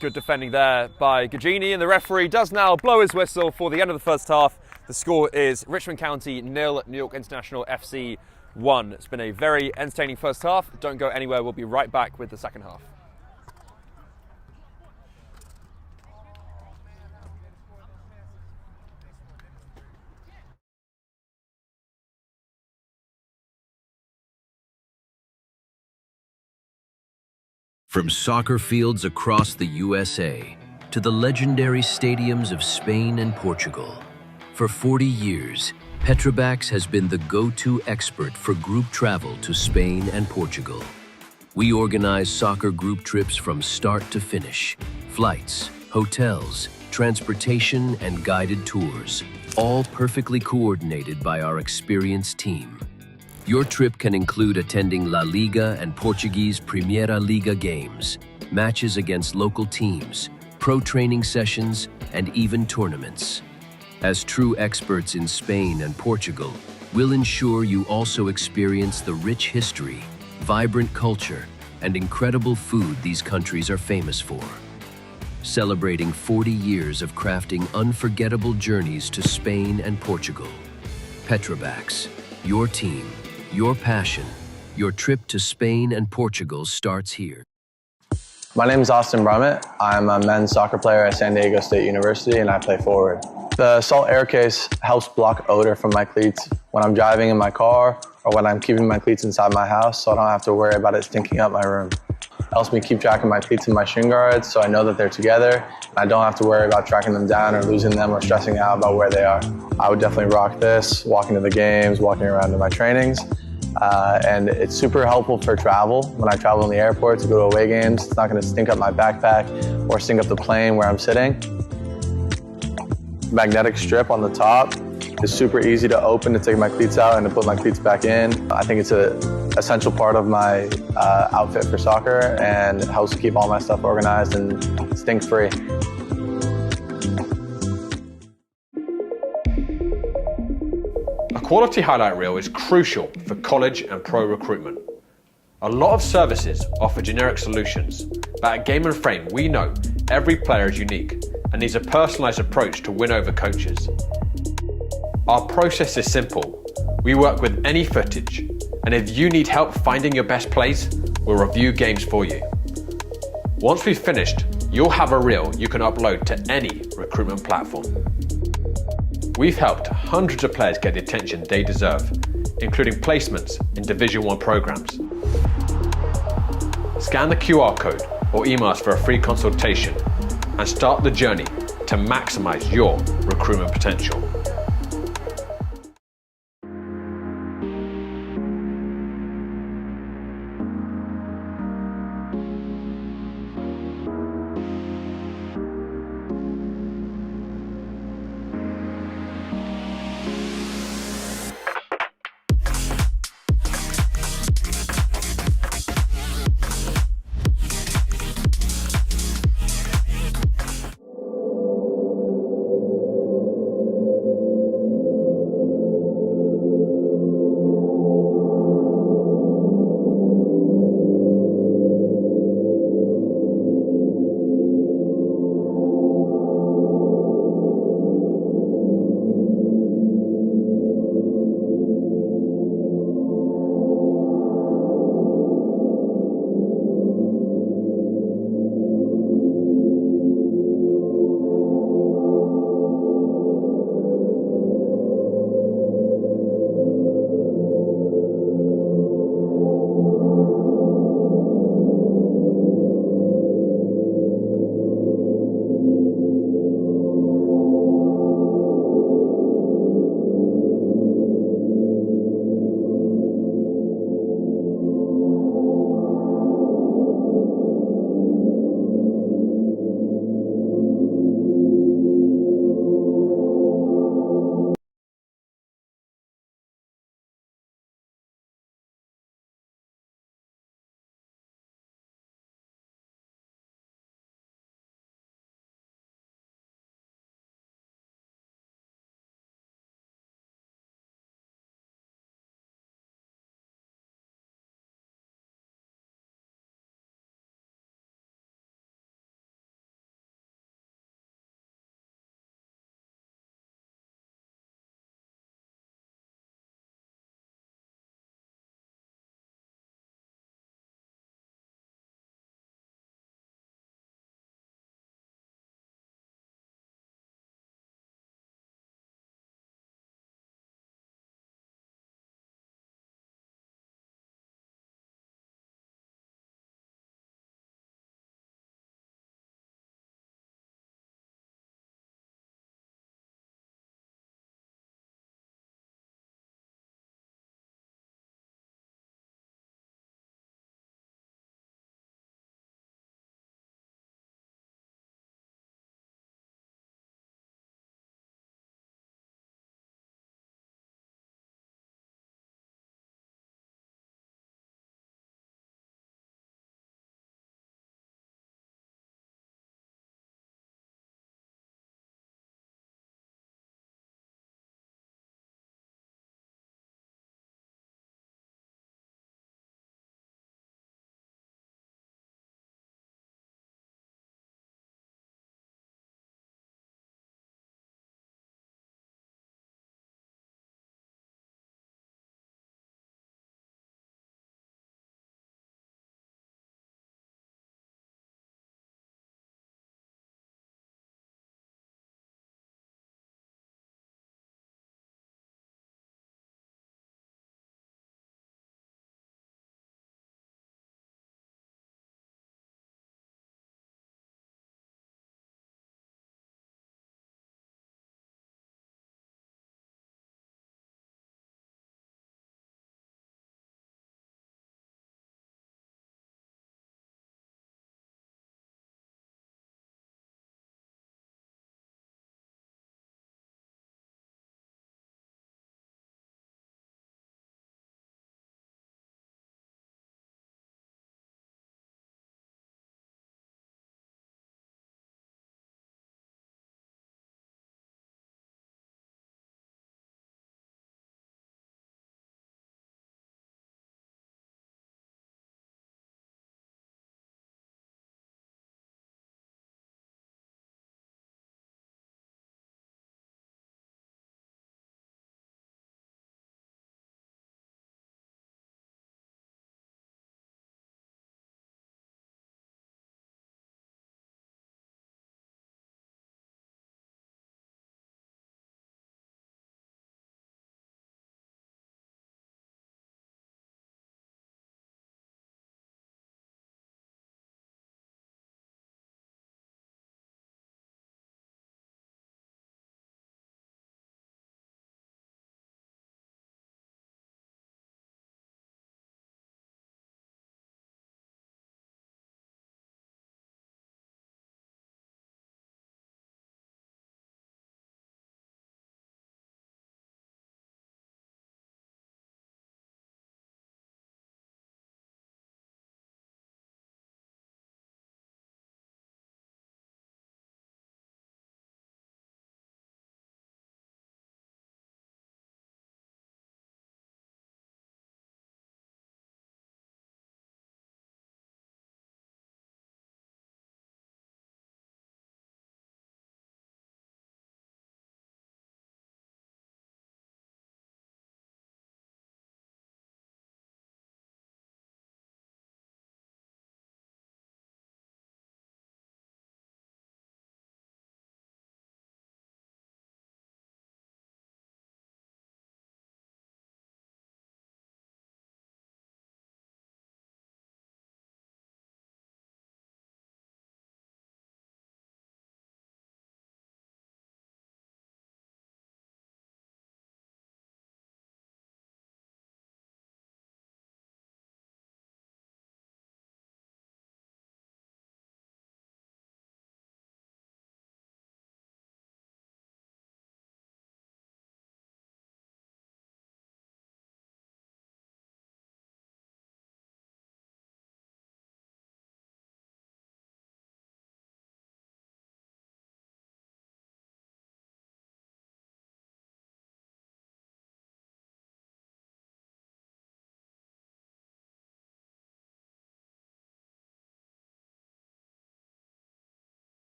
good defending there by Gagini. And the referee does now blow his whistle for the end of the first half. The score is Richmond County 0, New York International FC 1. It's been a very entertaining first half. Don't go anywhere. We'll be right back with the second half. From soccer fields across the USA to the legendary stadiums of Spain and Portugal, for 40 years, Petrobax has been the go-to expert for group travel to Spain and Portugal. We organize soccer group trips from start to finish, flights, hotels, transportation, and guided tours, all perfectly coordinated by our experienced team. Your trip can include attending La Liga and Portuguese Primeira Liga games, matches against local teams, pro training sessions, and even tournaments. As true experts in Spain and Portugal, we'll ensure you also experience the rich history, vibrant culture, and incredible food these countries are famous for. Celebrating 40 years of crafting unforgettable journeys to Spain and Portugal. Petrobax, your team, your passion, your trip to Spain and Portugal starts here. My name is Austin Brummett. I'm a men's soccer player at San Diego State University and I play forward. The Salt Air Case helps block odor from my cleats when I'm driving in my car or when I'm keeping my cleats inside my house, so I don't have to worry about it stinking up my room. It helps me keep track of my cleats and my shin guards so I know that they're together and I don't have to worry about tracking them down or losing them or stressing out about where they are. I would definitely rock this, walking to the games, walking around to my trainings. And it's super helpful for travel. When I travel in the airport to go to away games, it's not going to stink up my backpack or stink up the plane where I'm sitting. Magnetic strip on the top is super easy to open to take my cleats out and to put my cleats back in. I think it's an essential part of my outfit for soccer and it helps keep all my stuff organized and stink-free. A quality highlight reel is crucial for college and pro recruitment. A lot of services offer generic solutions, but at Game & Frame we know every player is unique and needs a personalised approach to win over coaches. Our process is simple. We work with any footage, and if you need help finding your best plays, we'll review games for you. Once we've finished, you'll have a reel you can upload to any recruitment platform. We've helped hundreds of players get the attention they deserve, including placements in Division 1 programs. Scan the QR code or email us for a free consultation and start the journey to maximize your recruitment potential.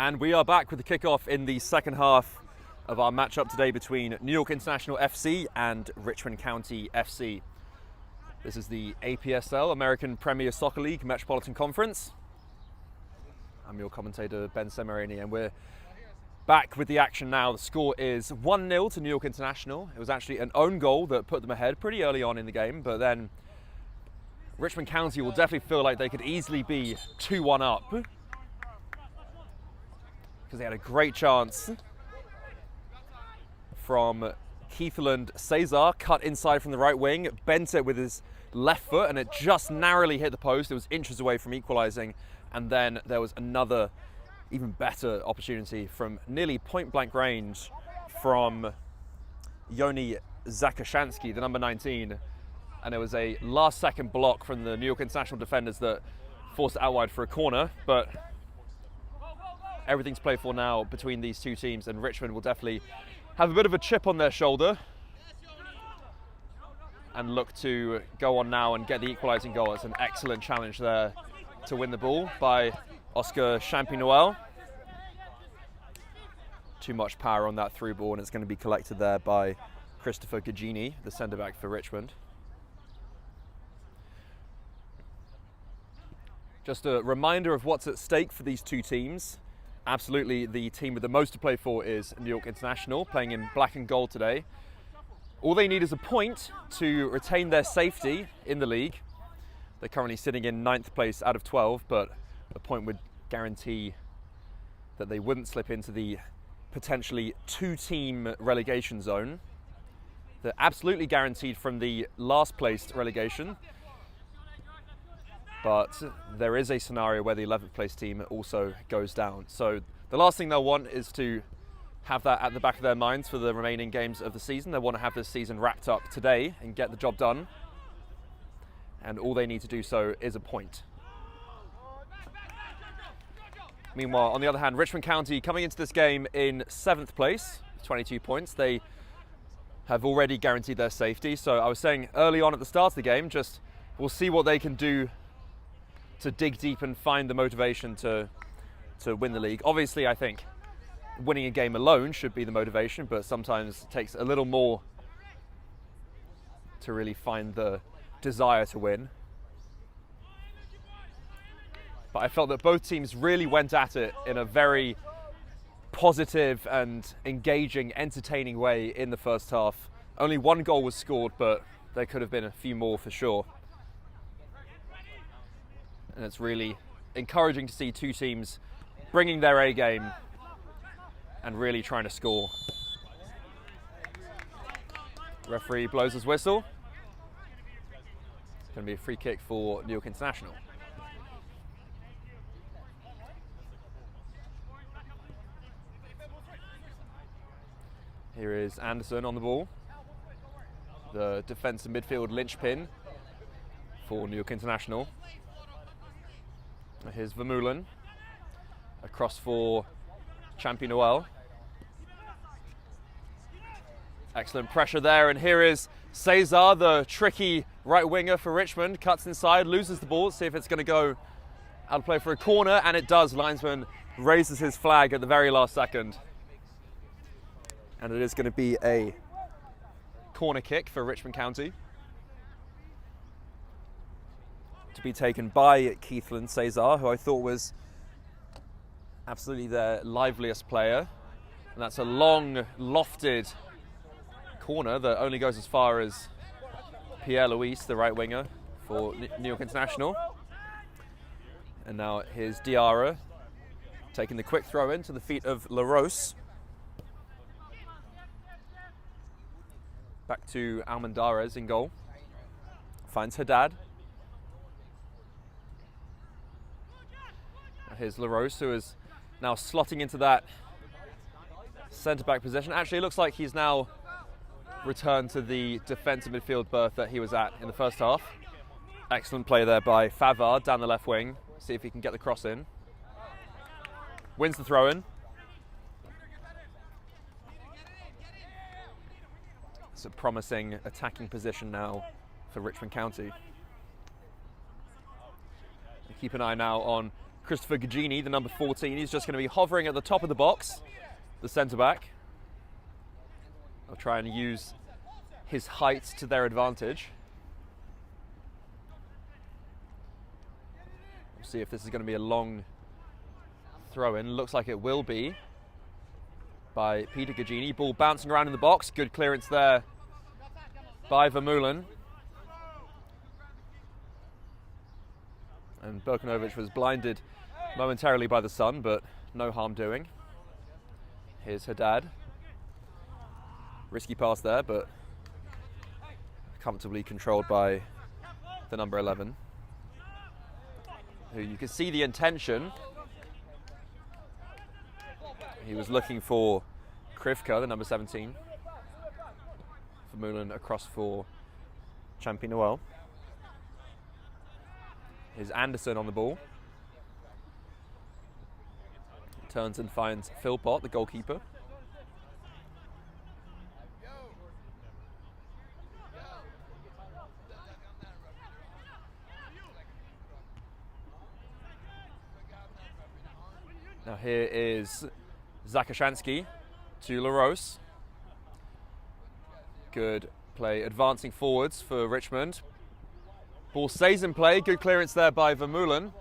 And we are back with the kickoff in the second half of our matchup today between New York International FC and Richmond County FC. This is the APSL, American Premier Soccer League Metropolitan Conference. I'm your commentator, Ben Semerini, and we're back with the action now. The score is 1-0 to New York International. It was actually an own goal that put them ahead pretty early on in the game, but then Richmond County will definitely feel like they could easily be 2-1 up, because they had a great chance from Keithland Cesar, cut inside from the right wing, bent it with his left foot, and it just narrowly hit the post. It was inches away from equalising, and then there was another even better opportunity from nearly point-blank range from Yoni Zakashansky, the number 19, and it was a last-second block from the New York International defenders that forced it out wide for a corner. But everything's played for now between these two teams, and Richmond will definitely have a bit of a chip on their shoulder and look to go on now and get the equalising goal. It's an excellent challenge there to win the ball by Oscar Champinoel. Too much power on that through ball, and it's going to be collected there by Christopher Gagini, the centre-back for Richmond. Just a reminder of what's at stake for these two teams. Absolutely, the team with the most to play for is New York International, playing in black and gold today. All they need is a point to retain their safety in the league. They're currently sitting in 9th place out of 12, but a point would guarantee that they wouldn't slip into the potentially 2-team relegation zone. They're absolutely guaranteed from the last placed relegation, but there is a scenario where the 11th place team also goes down. So the last thing they'll want is to have that at the back of their minds for the remaining games of the season. They want to have this season wrapped up today and get the job done, and all they need to do so is a point. Meanwhile, on the other hand, Richmond County coming into this game in 7th place, 22 points. They have already guaranteed their safety. So I was saying early on at the start of the game, just we'll see what they can do to dig deep and find the motivation to win the league. Obviously, I think winning a game alone should be the motivation, but sometimes it takes a little more to really find the desire to win. But I felt that both teams really went at it in a very positive and engaging, entertaining way in the first half. Only one goal was scored, but there could have been a few more for sure. And it's really encouraging to see two teams bringing their A game and really trying to score. Referee blows his whistle. It's going to be a free kick for New York International. Here is Anderson on the ball, the defensive midfield linchpin for New York International. Here's Vermeulen, across for Champinoel. Excellent pressure there, and here is Cesar, the tricky right winger for Richmond, cuts inside, loses the ball, see if it's going to go out of play for a corner, and it does. Linesman raises his flag at the very last second. And it is going to be a corner kick for Richmond County, to be taken by Keithland Cesar, who I thought was absolutely their liveliest player. And that's a long, lofted corner that only goes as far as Pierre Luis, the right winger for New York International. And now here's Diarra taking the quick throw in to the feet of LaRose. Back to Almendarez in goal. Finds Haddad. Here's LaRose, who is now slotting into that centre-back position. Actually, it looks like he's now returned to the defensive midfield berth that he was at in the first half. Excellent play there by Favard down the left wing. See if he can get the cross in. Wins the throw-in. It's a promising attacking position now for Richmond County. And keep an eye now on Christopher Gagini, the number 14. He's just going to be hovering at the top of the box, the centre-back. They'll try and use his height to their advantage. We'll see if this is going to be a long throw-in. Looks like it will be by Peter Gagini. Ball bouncing around in the box. Good clearance there by Vermeulen. And Berkanovic was blinded momentarily by the sun, but no harm doing. Here's Haddad. Risky pass there, but comfortably controlled by the number 11. Who you can see the intention. He was looking for Krivka, the number 17. Vermeulen across for Champy-Noel. Here's Anderson on the ball. Turns and finds Philpott, the goalkeeper. Now here is Zakashansky to LaRose. Good play advancing forwards for Richmond. Ball stays in play, good clearance there by Vermeulen.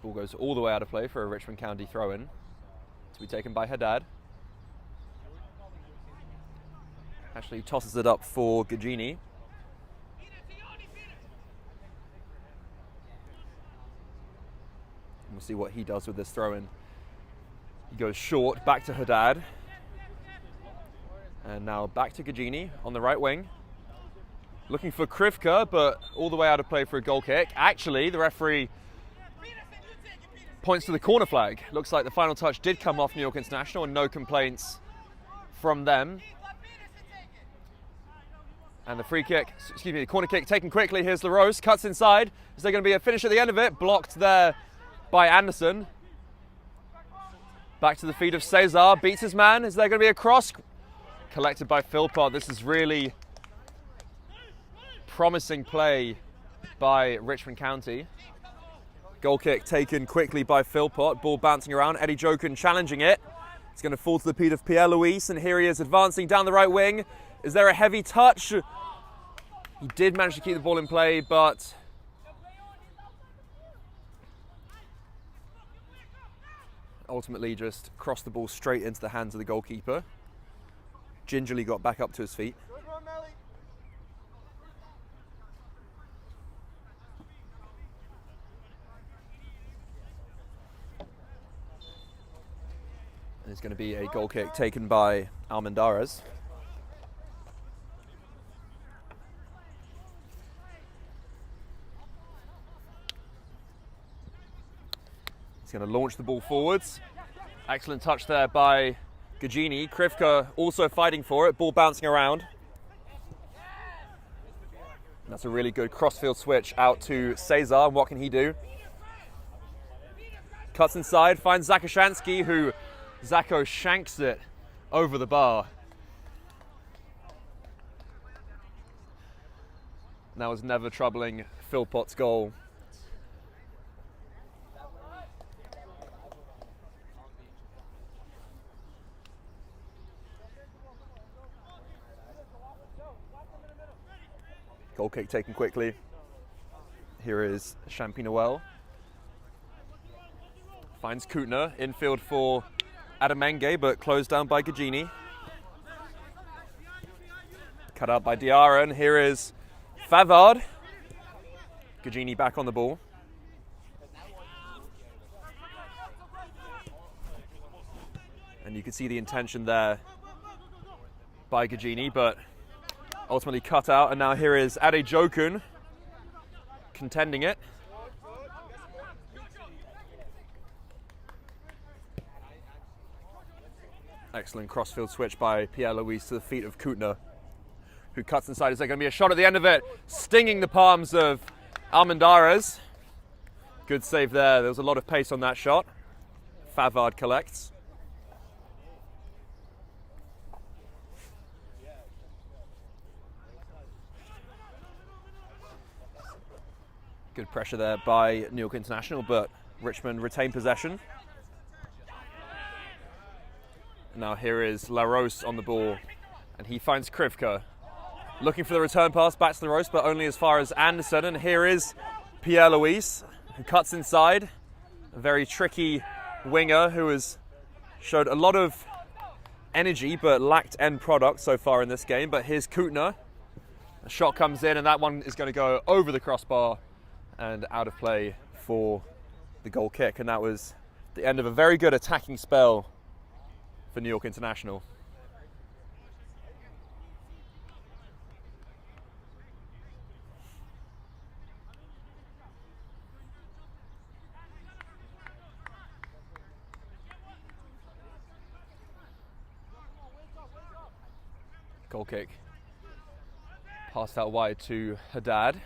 Ball goes all the way out of play for a Richmond County throw-in. To be taken by Haddad. Actually tosses it up for Gagini. We'll see what he does with this throw-in. He goes short, back to Haddad. And now back to Gagini on the right wing. Looking for Krivka, but all the way out of play for a goal kick. Actually, the referee points to the corner flag. Looks like the final touch did come off New York International and no complaints from them. And the the corner kick taken quickly. Here's LaRose, cuts inside. Is there going to be a finish at the end of it? Blocked there by Anderson. Back to the feet of Cesar, beats his man. Is there going to be a cross? Collected by Philpott. This is really promising play by Richmond County. Goal kick taken quickly by Philpott. Ball bouncing around. Eddie Jokin challenging it. It's going to fall to the feet of Pierre-Louis, and here he is advancing down the right wing. Is there a heavy touch? He did manage to keep the ball in play, but ultimately just crossed the ball straight into the hands of the goalkeeper. Gingerly got back up to his feet. And it's going to be a goal kick taken by Almendarez. He's going to launch the ball forwards. Excellent touch there by Gagini. Krivka also fighting for it. Ball bouncing around. That's a really good crossfield switch out to Cesar. And what can he do? Cuts inside, finds Zakashansky, who Zako shanks it over the bar. And that was never troubling Philpott's goal. Goal kick taken quickly. Here is Champy-Noel. Finds Kutner, infield for Adamenge, but closed down by Gagini. Cut out by Diarra, and here is Favard. Gagini back on the ball. And you can see the intention there by Gagini, but ultimately cut out. And now here is Ade Jokun contending it. Excellent crossfield switch by Pierre-Louis to the feet of Kutner, who cuts inside. Is there going to be a shot at the end of it? Stinging the palms of Almendarez. Good save there. There was a lot of pace on that shot. Favard collects. Good pressure there by New York International, but Richmond retain possession. Now here is LaRose on the ball, and he finds Krivka. Looking for the return pass back to LaRose, but only as far as Anderson. And here is Pierre-Louis, who cuts inside. A very tricky winger who has showed a lot of energy, but lacked end product so far in this game. But here's Kutner. A shot comes in, and that one is going to go over the crossbar and out of play for the goal kick. And that was the end of a very good attacking spell for New York International. Goal kick. Passed out wide to Haddad.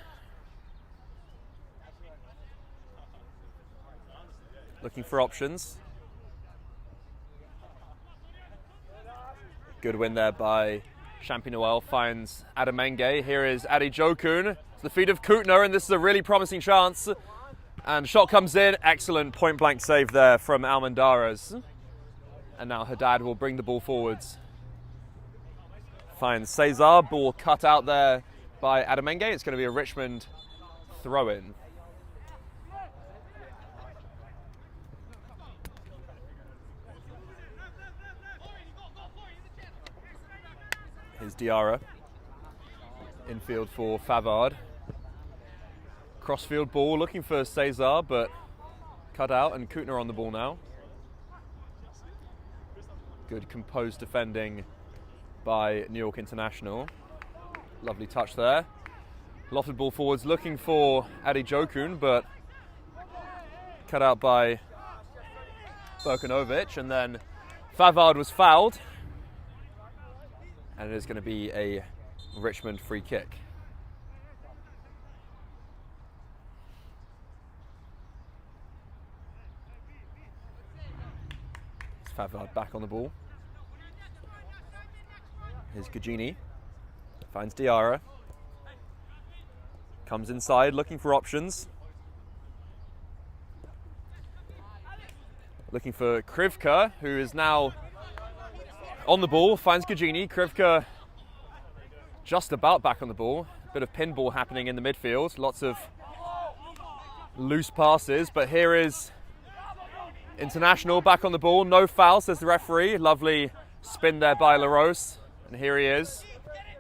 Looking for options. Good win there by Champy-Noel, finds Adamenge. Here is Adi Jokun. It's the feet of Kutner, and this is a really promising chance. And shot comes in. Excellent point-blank save there from Almendarez. And now Haddad will bring the ball forwards. Finds Cesar, ball cut out there by Adamenge. It's going to be a Richmond throw-in. Here's Diarra. Infield for Favard. Crossfield ball, looking for Cesar, but cut out, and Kutner on the ball now. Good composed defending by New York International. Lovely touch there. Lofted ball forwards, looking for Adi Jokun, but cut out by Berkanovic, and then Favard was fouled. And it is going to be a Richmond free kick. It's Favard back on the ball. Here's Gugini. Finds Diarra. Comes inside looking for options. Looking for Krivka, who is now on the ball, finds Gugini. Krivka just about back on the ball. A bit of pinball happening in the midfield. Lots of loose passes, but here is International back on the ball. No foul, says the referee. Lovely spin there by LaRose. And here he is.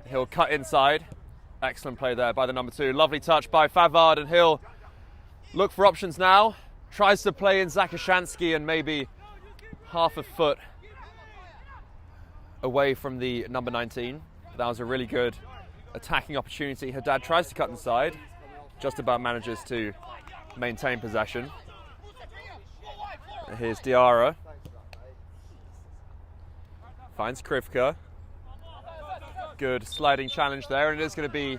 He'll cut inside. Excellent play there by the number 2. Lovely touch by Favard, and he'll look for options now. Tries to play in Zakashansky and maybe half a foot away from the number 19. That was a really good attacking opportunity. Haddad tries to cut inside, just about manages to maintain possession. And here's Diarra. Finds Krivka. Good sliding challenge there, and it is going to be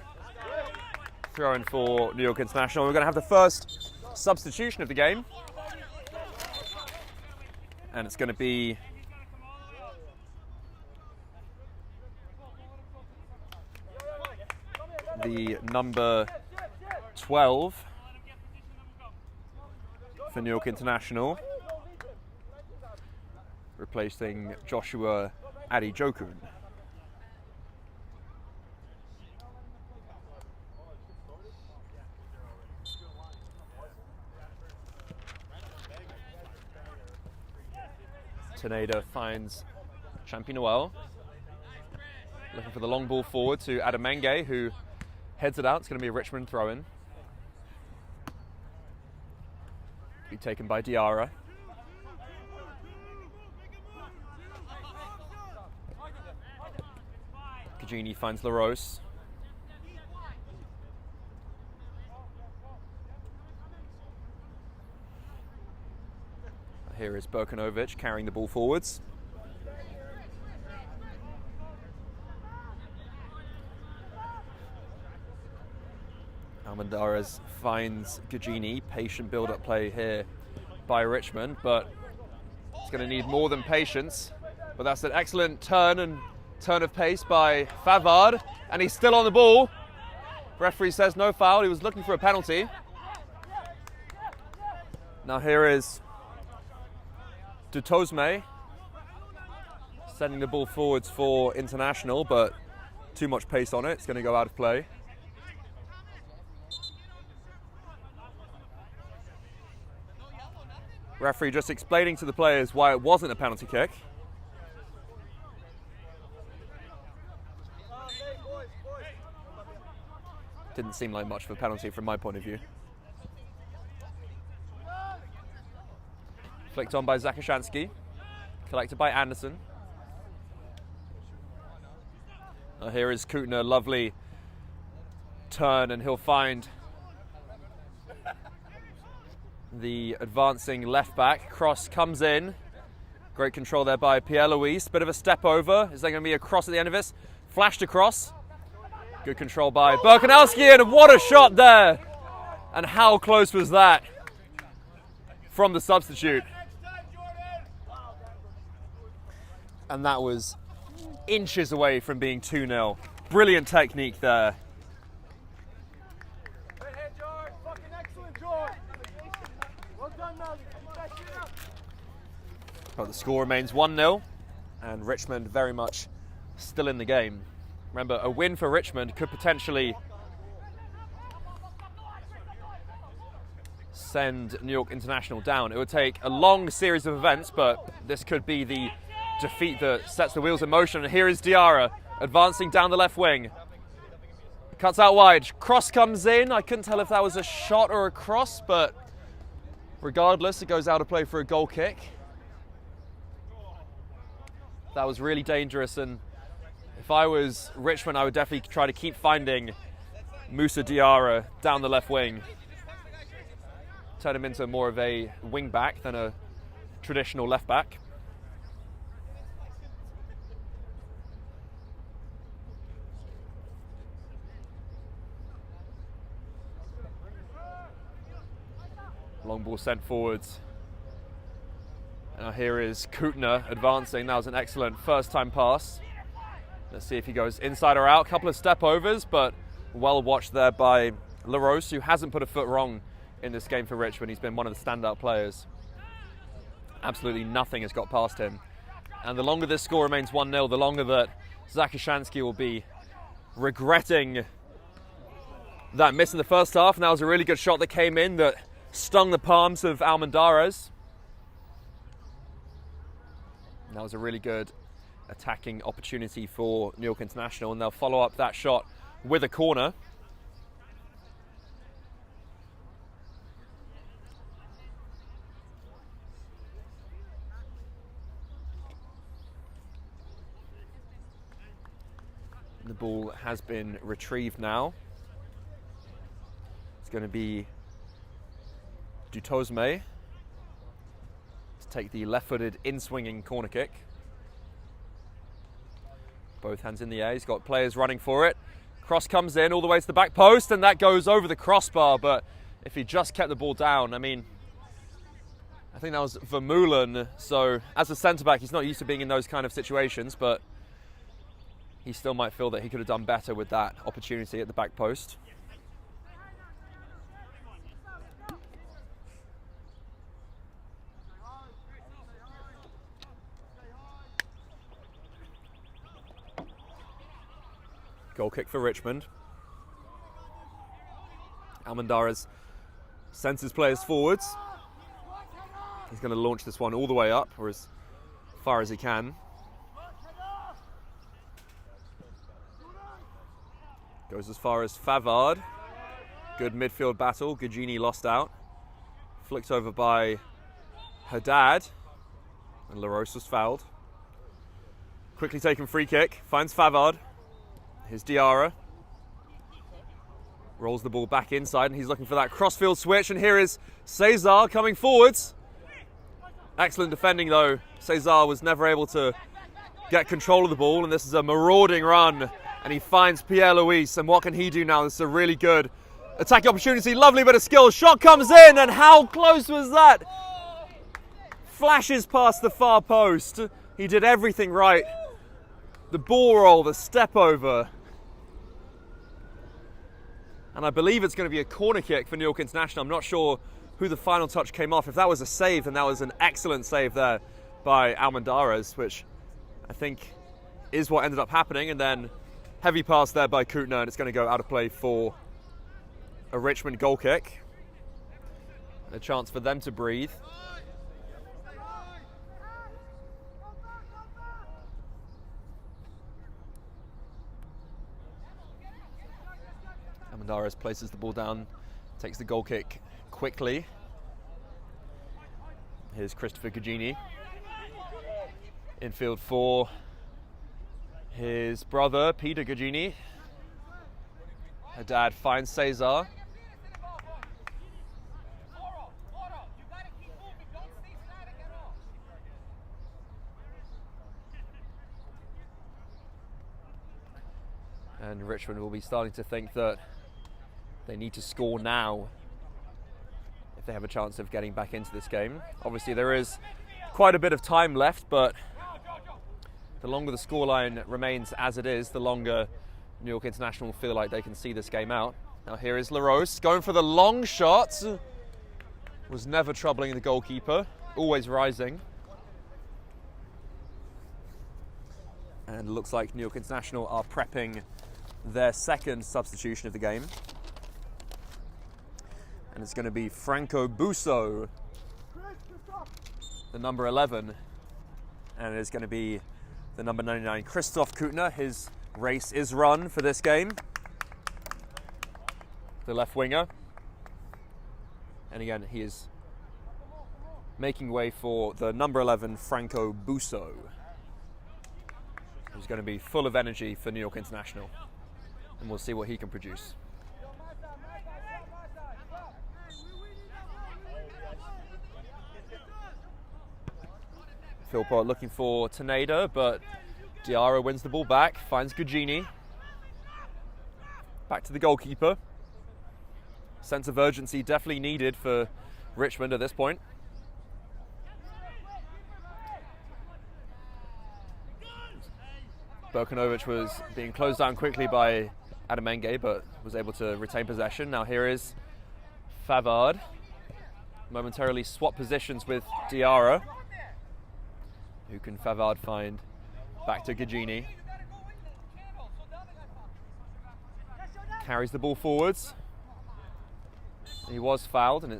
throw-in for New York International. We're going to have the first substitution of the game. And it's going to be the number 12 for New York International, replacing Joshua Adi Jokun. Teneda finds Champy-Noel, looking for the long ball forward to Adamenge, who heads it out. It's going to be a Richmond throw-in. Be taken by Diarra. Gugini finds LaRose. Here is Berkanovic carrying the ball forwards. Almendarez finds Gugini. Patient build-up play here by Richmond, but it's going to need more than patience. But that's an excellent turn of pace by Favard, and he's still on the ball. Referee says no foul. He was looking for a penalty. Now here is Dutosme sending the ball forwards for International, but too much pace on it. It's going to go out of play. Referee just explaining to the players why it wasn't a penalty kick. Didn't seem like much of a penalty from my point of view. Flicked on by Zakashansky. Collected by Anderson. Here is Kutner, lovely turn, and he'll find the advancing left back. Cross comes in. Great control there by Pierre-Louis. Bit of a step over. Is there going to be a cross at the end of this? Flashed across. Good control by Birkanowski, and what a shot there! And how close was that from the substitute? And that was inches away from being 2-0. Brilliant technique there. But the score remains 1-0, and Richmond very much still in the game. Remember, a win for Richmond could potentially send New York International down. It would take a long series of events, but this could be the defeat that sets the wheels in motion. And here is Diarra advancing down the left wing. Cuts out wide. Cross comes in. I couldn't tell if that was a shot or a cross, but regardless, it goes out of play for a goal kick. That was really dangerous, and if I was Richmond, I would definitely try to keep finding Moussa Diarra down the left wing. Turn him into more of a wing back than a traditional left back. Long ball sent forwards. Now here is Kutner advancing. That was an excellent first time pass. Let's see if he goes inside or out. Couple of step overs, but well watched there by LaRose, who hasn't put a foot wrong in this game for Richmond. He's been one of the standout players. Absolutely nothing has got past him. And the longer this score remains 1-0, the longer that Zakashansky will be regretting that miss in the first half. And that was a really good shot that came in that stung the palms of Almendarez. That was a really good attacking opportunity for New York International, and they'll follow up that shot with a corner. The ball has been retrieved now. It's going to be Dutosme to take the left-footed in-swinging corner kick. Both hands in the air. He's got players running for it. Cross comes in all the way to the back post, and that goes over the crossbar. But if he just kept the ball down, I mean, I think that was Vermeulen. So as a centre-back, he's not used to being in those kind of situations, but he still might feel that he could have done better with that opportunity at the back post. Goal kick for Richmond. Almendarez sends his players forwards. He's going to launch this one all the way up, or as far as he can. Goes as far as Favard. Good midfield battle. Gugini lost out. Flicked over by Haddad. And LaRose was fouled. Quickly taken free kick. Finds Favard. Here's Diarra. Rolls the ball back inside, and he's looking for that crossfield switch. And here is Cesar coming forwards. Excellent defending, though. Cesar was never able to get control of the ball, and this is a marauding run. And he finds Pierre-Louis, and what can he do now? This is a really good attacking opportunity. Lovely bit of skill. Shot comes in, and how close was that? Flashes past the far post. He did everything right. The ball roll, the step over. And I believe it's going to be a corner kick for New York International. I'm not sure who the final touch came off. If that was a save, then that was an excellent save there by Almendarez, which I think is what ended up happening. And then heavy pass there by Kutner, and it's going to go out of play for a Richmond goal kick. A chance for them to breathe. Almendarez places the ball down, takes the goal kick quickly. Here's Christopher Gugini. Infield for his brother, Peter Gugini. Her dad finds Cesar. And Richmond will be starting to think that they need to score now if they have a chance of getting back into this game. Obviously there is quite a bit of time left, but the longer the scoreline remains as it is, the longer New York International feel like they can see this game out. Now here is LaRose going for the long shot. Was never troubling the goalkeeper, always rising. And it looks like New York International are prepping their second substitution of the game. And it's going to be Franco Busso, the number 11. And it is going to be the number 99, Christoph Kutner. His race is run for this game. The left winger. And again, he is making way for the number 11, Franco Busso, who's going to be full of energy for New York International. And we'll see what he can produce. Philpott looking for Teneda, but Diarra wins the ball back, finds Gugini. Back to the goalkeeper. Sense of urgency definitely needed for Richmond at this point. Berkanovic was being closed down quickly by Adamenge, but was able to retain possession. Now here is Favard. Momentarily swap positions with Diarra. Who can Favard find? Back to Gugini. Carries the ball forwards. He was fouled, and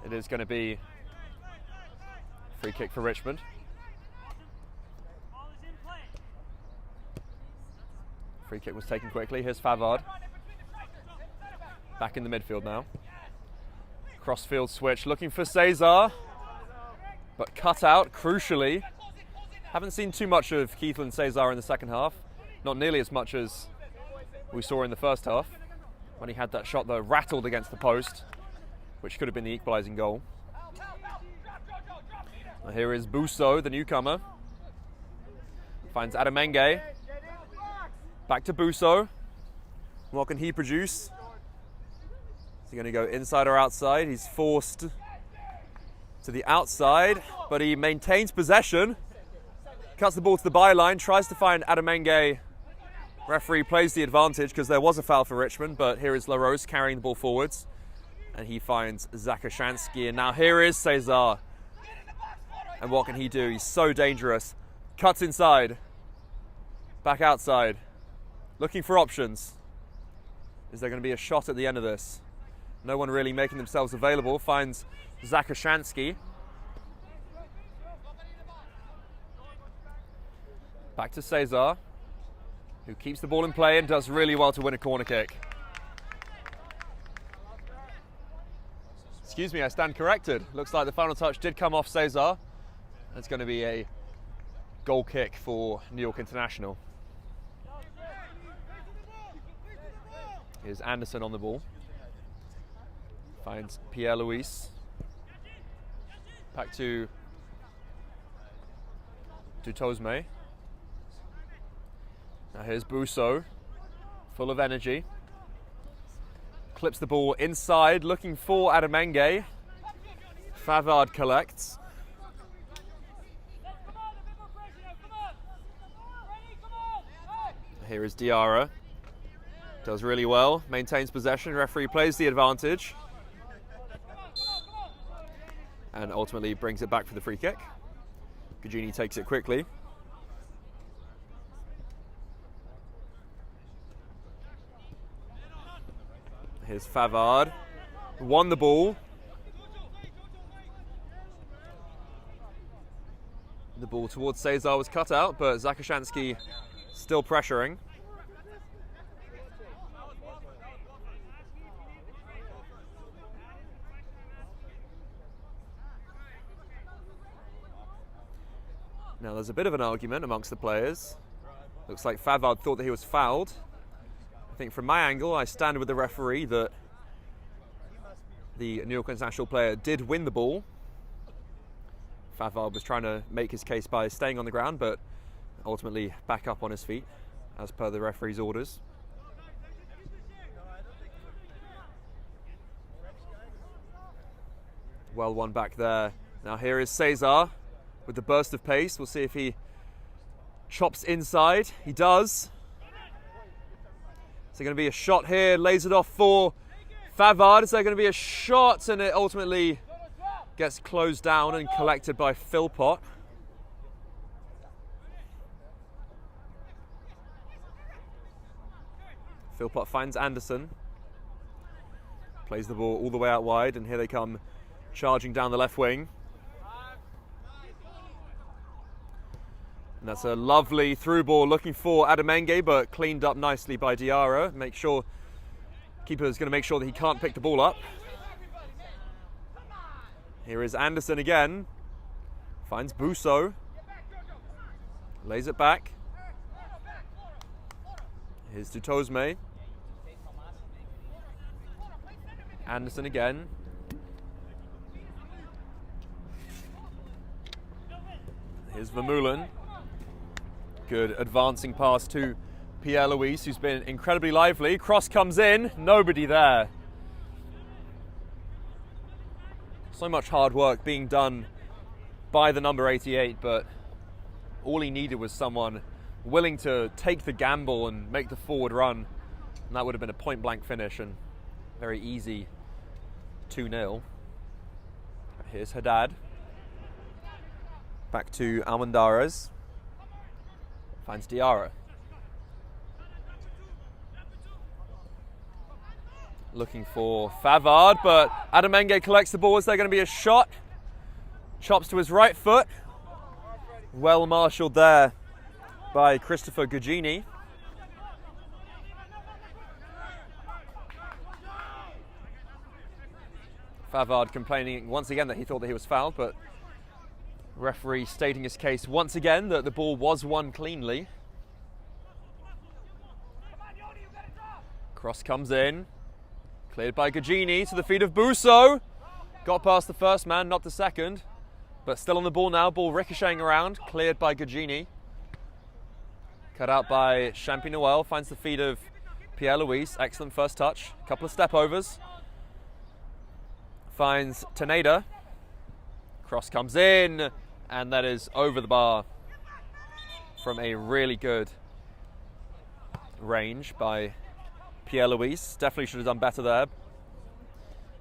it is going to be a free kick for Richmond. Free kick was taken quickly. Here's Favard. Back in the midfield now. Crossfield switch, looking for Cesar, but cut out, crucially. Haven't seen too much of Keithland Cesar in the second half. Not nearly as much as we saw in the first half, when he had that shot that rattled against the post, which could have been the equalising goal. Now here is Busso, the newcomer. Finds Adamenge. Back to Busso. What can he produce? Is he going to go inside or outside? He's forced to the outside, but he maintains possession. Cuts the ball to the byline, tries to find Adamenge. Referee plays the advantage because there was a foul for Richmond, but here is LaRose carrying the ball forwards. And he finds Zakashansky. And now here is Cesar. And what can he do? He's so dangerous. Cuts inside. Back outside. Looking for options. Is there going to be a shot at the end of this? No one really making themselves available. Finds Zakashansky. Back to Cesar, who keeps the ball in play and does really well to win a corner kick. Excuse me, I stand corrected. Looks like the final touch did come off Cesar. It's going to be a goal kick for New York International. Here's Anderson on the ball. Finds Pierre-Louis. Back to Dutosme. Now here's Busso, full of energy. Clips the ball inside, looking for Adamenge. Favard collects. Here is Diarra. Does really well, maintains possession. Referee plays the advantage. and ultimately brings it back for the free kick. Gugini takes it quickly. Here's Favard, won the ball. The ball towards Cesar was cut out, but Zakashansky still pressuring. Now there's a bit of an argument amongst the players. Looks like Favard thought that he was fouled. I think from my angle, I stand with the referee that the New York International player did win the ball. Favard was trying to make his case by staying on the ground, but ultimately back up on his feet, as per the referee's orders. Well won back there. Now here is Cesar with the burst of pace. We'll see if he chops inside. He does. Is there going to be a shot here? Lays it off for Favard. Is there going to be a shot? And it ultimately gets closed down and collected by Philpott. Philpott finds Anderson. Plays the ball all the way out wide, and here they come charging down the left wing. And that's a lovely through ball looking for Adamenge, but cleaned up nicely by Diarra. Keeper is going to make sure that he can't pick the ball up. Here is Anderson again. Finds Busso. Lays it back. Here's Dutosme. Anderson again. Here's Vermeulen. Good advancing pass to Pierre-Louis, who's been incredibly lively. Cross comes in, nobody there. So much hard work being done by the number 88, but all he needed was someone willing to take the gamble and make the forward run. And that would have been a point-blank finish and very easy 2-0. Here's Haddad. Back to Almendarez. Finds Diarra. Looking for Favard, but Adamenge collects the ball. Is there going to be a shot? Chops to his right foot. Well marshalled there by Christopher Gugini. Favard complaining once again that he thought that he was fouled, but referee stating his case once again that the ball was won cleanly. Cross comes in. Cleared by Gugini to the feet of Busso. Got past the first man, not the second. But still on the ball now. Ball ricocheting around. Cleared by Gugini. Cut out by Champy-Noel. Finds the feet of Pierre-Louis. Excellent first touch. Couple of step overs. Finds Teneda. Cross comes in. And that is over the bar from a really good range by Pierre-Louis. Definitely should have done better there.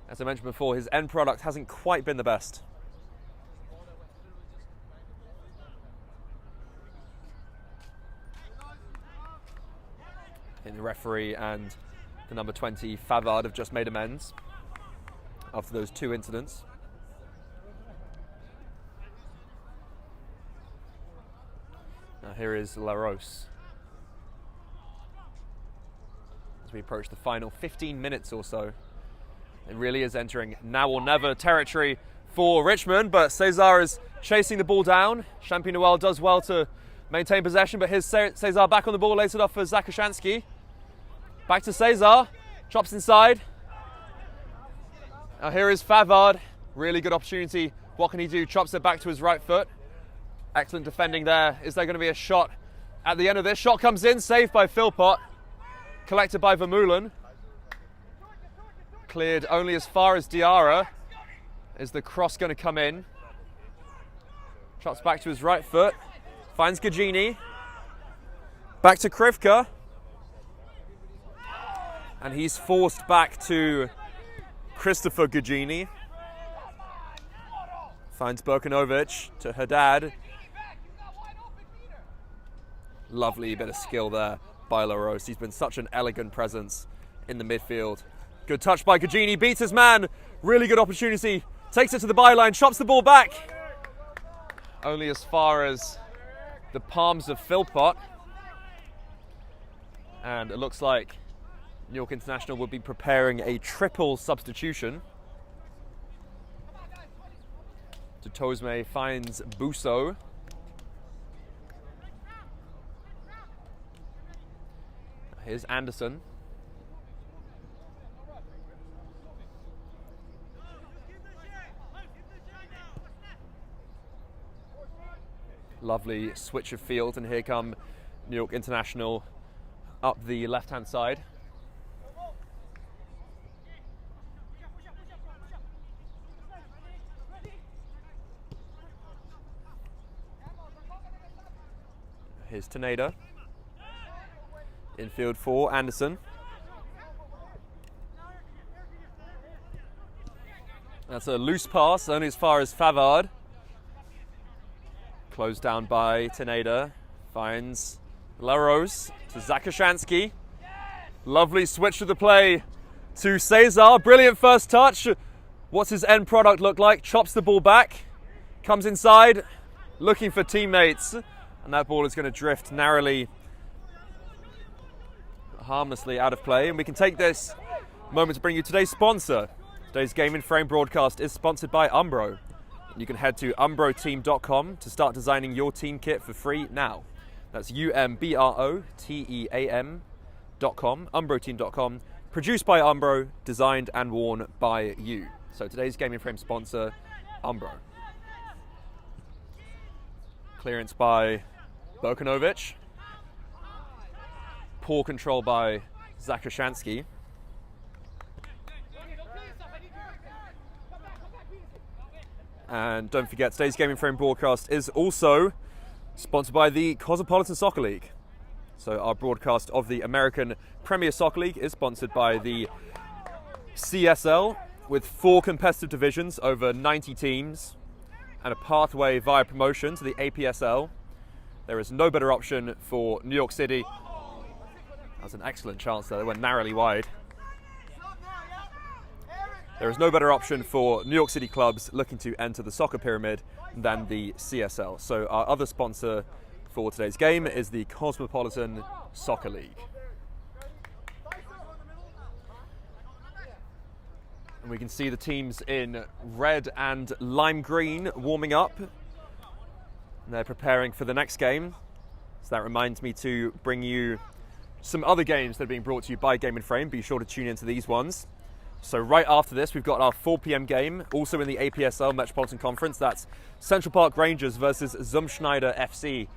As I mentioned before, his end product hasn't quite been the best. The referee and the number 20, Favard, have just made amends after those two incidents. Now here is Larose. As we approach the final 15 minutes or so, it really is entering now or never territory for Richmond, but Cesar is chasing the ball down. Champy-Noel does well to maintain possession, but here's Cesar back on the ball, lays it off for Zakashansky. Back to Cesar, chops inside. Now here is Favard, really good opportunity. What can he do? Chops it back to his right foot. Excellent defending there. Is there going to be a shot at the end of this? Shot comes in, saved by Philpott. Collected by Vermeulen. Cleared only as far as Diarra. Is the cross going to come in? Chops back to his right foot. Finds Gugini. Back to Krivka. And he's forced back to Christopher Gugini. Finds Burkanovic to Haddad. Lovely bit of skill there by LaRose. He's been such an elegant presence in the midfield. Good touch by Gugini, beats his man. Really good opportunity. Takes it to the byline, chops the ball back. Only as far as the palms of Philpott. And it looks like New York International will be preparing a triple substitution. Tosme finds Busso. Here's Anderson. Lovely switch of field, and here come New York International up the left-hand side. Here's Teneda. Infield for Anderson. That's a loose pass, only as far as Favard. Closed down by Teneda. Finds LaRose to Zakashansky. Lovely switch of the play to Cesar. Brilliant first touch. What's his end product look like? Chops the ball back. Comes inside, looking for teammates. And that ball is going to drift narrowly, harmlessly out of play. And we can take this moment to bring you today's sponsor. Today's Game in Frame broadcast is sponsored by Umbro. You can head to umbroteam.com to start designing your team kit for free now. That's UMBROTEAM.com, umbroteam.com. Produced by Umbro, designed and worn by you. So today's Game in Frame sponsor, Umbro. Clearance by Burkanovic. Poor control by Zakashansky. And don't forget, today's Game in Frame broadcast is also sponsored by the Cosmopolitan Soccer League. So our broadcast of the American Premier Soccer League is sponsored by the CSL, with 4 competitive divisions over 90 teams and a pathway via promotion to the APSL. There is no better option for New York City. That was an excellent chance there. They went narrowly wide. There is no better option for New York City clubs looking to enter the soccer pyramid than the CSL. So our other sponsor for today's game is the Cosmopolitan Soccer League. And we can see the teams in red and lime green warming up. And they're preparing for the next game. So that reminds me to bring you some other games that are being brought to you by Game in Frame. Be sure to tune into these ones. So right after this, we've got our 4 p.m. game, also in the APSL Metropolitan Conference. That's Central Park Rangers versus Zumschneider FC.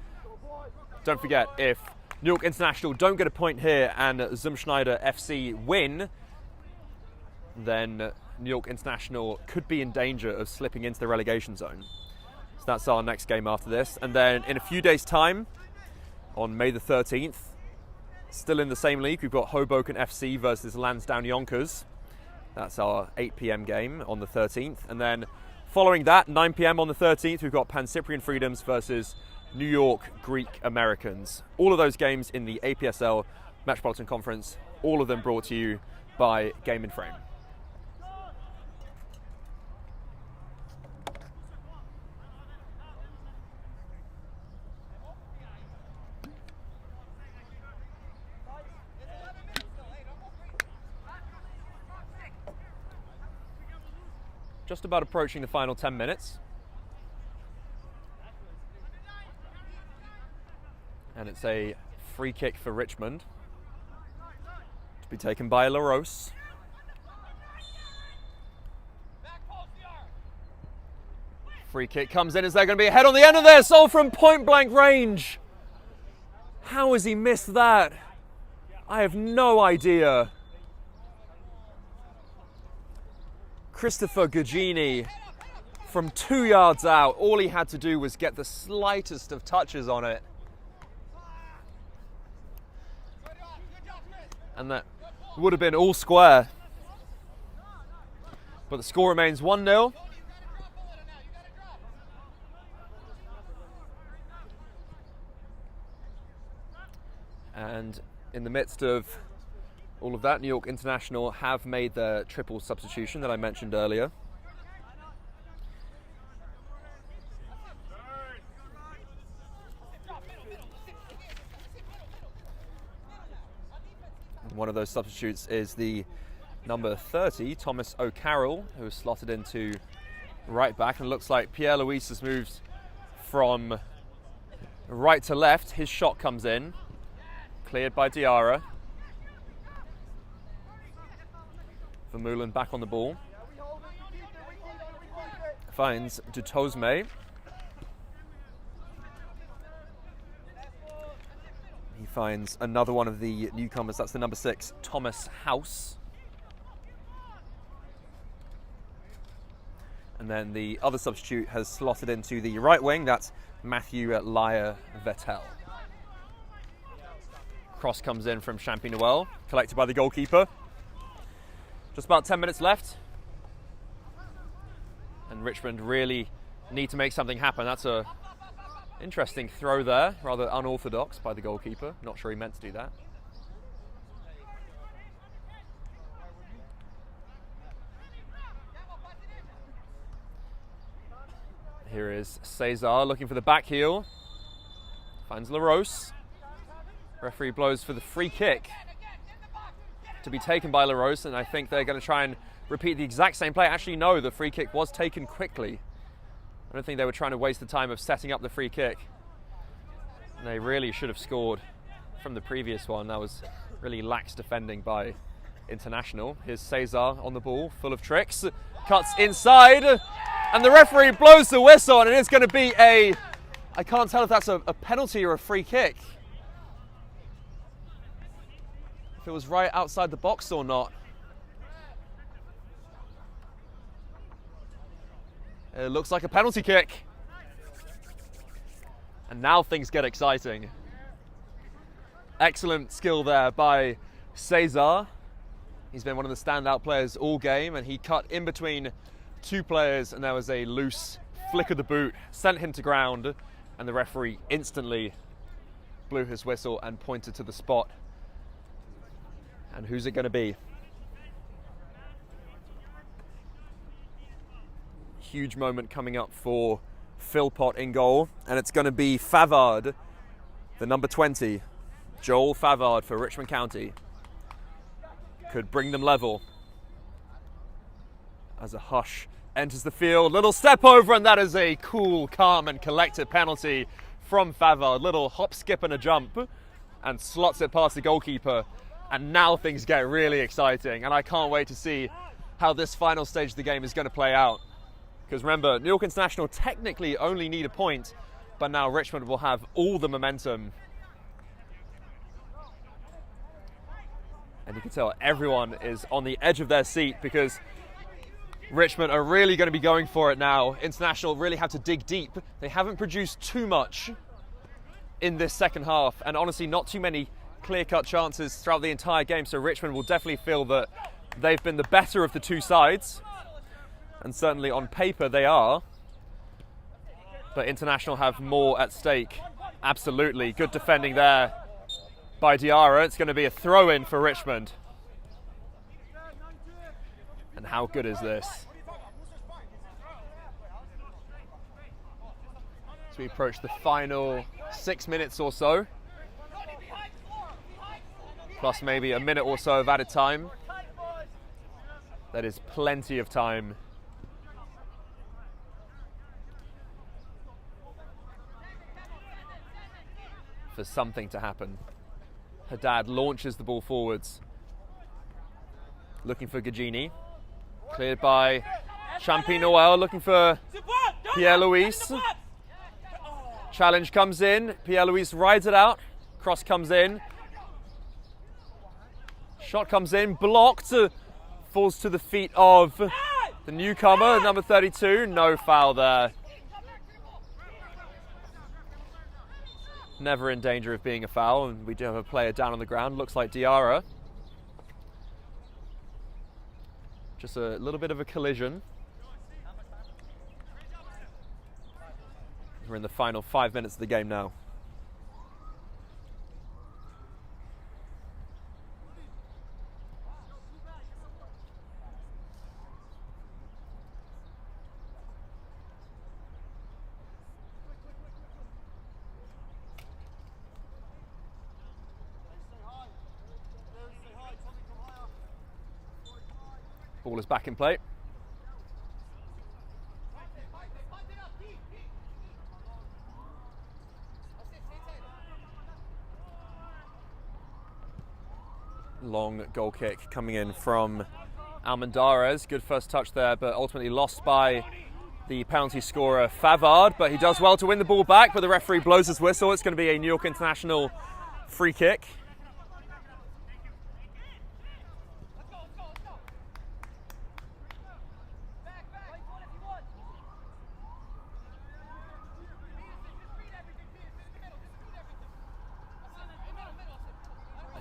Don't forget, if New York International don't get a point here and Zumschneider FC win, then New York International could be in danger of slipping into the relegation zone. So that's our next game after this. And then in a few days' time, on May the 13th, still in the same league, we've got Hoboken FC versus Lansdowne Yonkers. That's our 8 p.m. game on the 13th. And then following that, 9 p.m. on the 13th, we've got Pan-Cyprian Freedoms versus New York Greek Americans. All of those games in the APSL Metropolitan Conference, all of them brought to you by Game in Frame. Just about approaching the final 10 minutes. And it's a free kick for Richmond to be taken by LaRose. Free kick comes in. Is there going to be a head on the end of this? Oh, from point blank range. How has he missed that? I have no idea. Christopher Gugini from 2 yards out. All he had to do was get the slightest of touches on it. And that would have been all square. But the score remains 1-0. And in the midst of all of that, New York International have made the triple substitution that I mentioned earlier. One of those substitutes is the number 30, Thomas O'Carroll, who is slotted into right back. And it looks like Pierre-Louis has moved from right to left. His shot comes in, cleared by Diarra. Vermeulen back on the ball. Finds Dutosme. He finds another one of the newcomers. That's the number 6, Thomas House. And then the other substitute has slotted into the right wing. That's Matthew Lyer-Vettel. Cross comes in from Champy-Noel, collected by the goalkeeper. Just about 10 minutes left. And Richmond really need to make something happen. That's a interesting throw there, rather unorthodox by the goalkeeper. Not sure he meant to do that. Here is Cesar looking for the back heel. Finds LaRose. Referee blows for the free kick to be taken by LaRose, and I think they're going to try and repeat the exact same play. Actually, no, the free kick was taken quickly. I don't think they were trying to waste the time of setting up the free kick. And they really should have scored from the previous one. That was really lax defending by International. Here's Cesar on the ball, full of tricks. Cuts inside, and the referee blows the whistle, and it's going to be I can't tell if that's a penalty or a free kick. If it was right outside the box or not. It looks like a penalty kick. And now things get exciting. Excellent skill there by Cesar. He's been one of the standout players all game, and he cut in between two players, and there was a loose flick of the boot, sent him to ground, and the referee instantly blew his whistle and pointed to the spot. And who's it going to be? Huge moment coming up for Philpott in goal, and it's going to be Favard, the number 20, Joel Favard for Richmond County. Could bring them level. As a Hush enters the field, little step over, and that is a cool, calm and collected penalty from Favard. Little hop, skip and a jump, and slots it past the goalkeeper. And now things get really exciting, and I can't wait to see how this final stage of the game is going to play out. Because remember, New York International technically only need a point, but now Richmond will have all the momentum. And you can tell everyone is on the edge of their seat, because Richmond are really going to be going for it now. International really have to dig deep. They haven't produced too much in this second half, and honestly not too many clear-cut chances throughout the entire game, so Richmond will definitely feel that they've been the better of the two sides, and certainly on paper they are, but International have more at stake. Absolutely. Good defending there by Diarra. It's going to be a throw-in for Richmond. And how good is this? As we approach the final 6 minutes or so, plus maybe a minute or so of added time. That is plenty of time. For something to happen. Haddad launches the ball forwards. Looking for Gagini. Cleared by Champy-Noel, looking for Pierre-Louis. Challenge comes in. Pierre-Louis rides it out. Cross comes in. Shot comes in, blocked, falls to the feet of the newcomer, number 32. No foul there. Never in danger of being a foul, and we do have a player down on the ground. Looks like Diarra. Just a little bit of a collision. We're in the final 5 minutes of the game now. Ball is back in play. Long goal kick coming in from Almendarez. Good first touch there, but ultimately lost by the penalty scorer Favard, but he does well to win the ball back, but the referee blows his whistle. It's going to be a New York International free kick.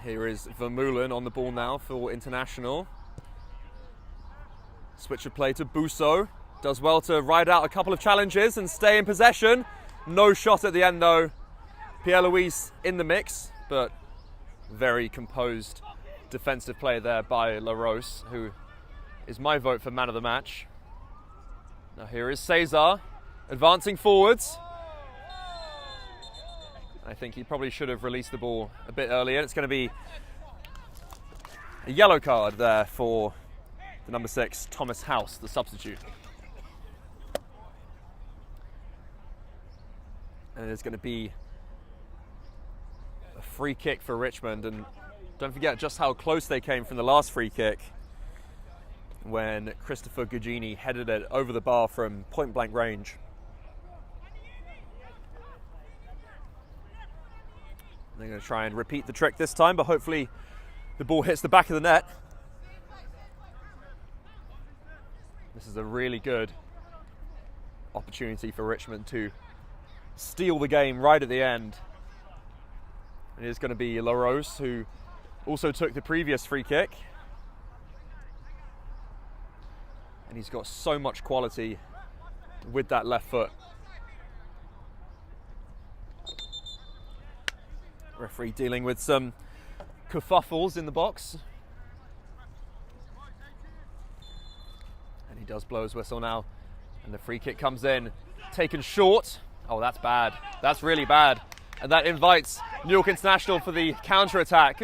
Here is Vermeulen on the ball now for International. Switch of play to Busso. Does well to ride out a couple of challenges and stay in possession. No shot at the end though. Pierre-Louis in the mix, but very composed defensive play there by LaRose, who is my vote for man of the match. Now here is Cesar advancing forwards. I think he probably should have released the ball a bit earlier. It's going to be a yellow card there for the number 6, Thomas House, the substitute. And it's going to be a free kick for Richmond. And don't forget just how close they came from the last free kick when Christopher Gugini headed it over the bar from point blank range. They're going to try and repeat the trick this time, but hopefully the ball hits the back of the net. This is a really good opportunity for Richmond to steal the game right at the end. And it is going to be LaRose, who also took the previous free kick. And he's got so much quality with that left foot. Referee dealing with some kerfuffles in the box. And he does blow his whistle now. And the free kick comes in, taken short. Oh, that's bad. That's really bad. And that invites New York International for the counter-attack.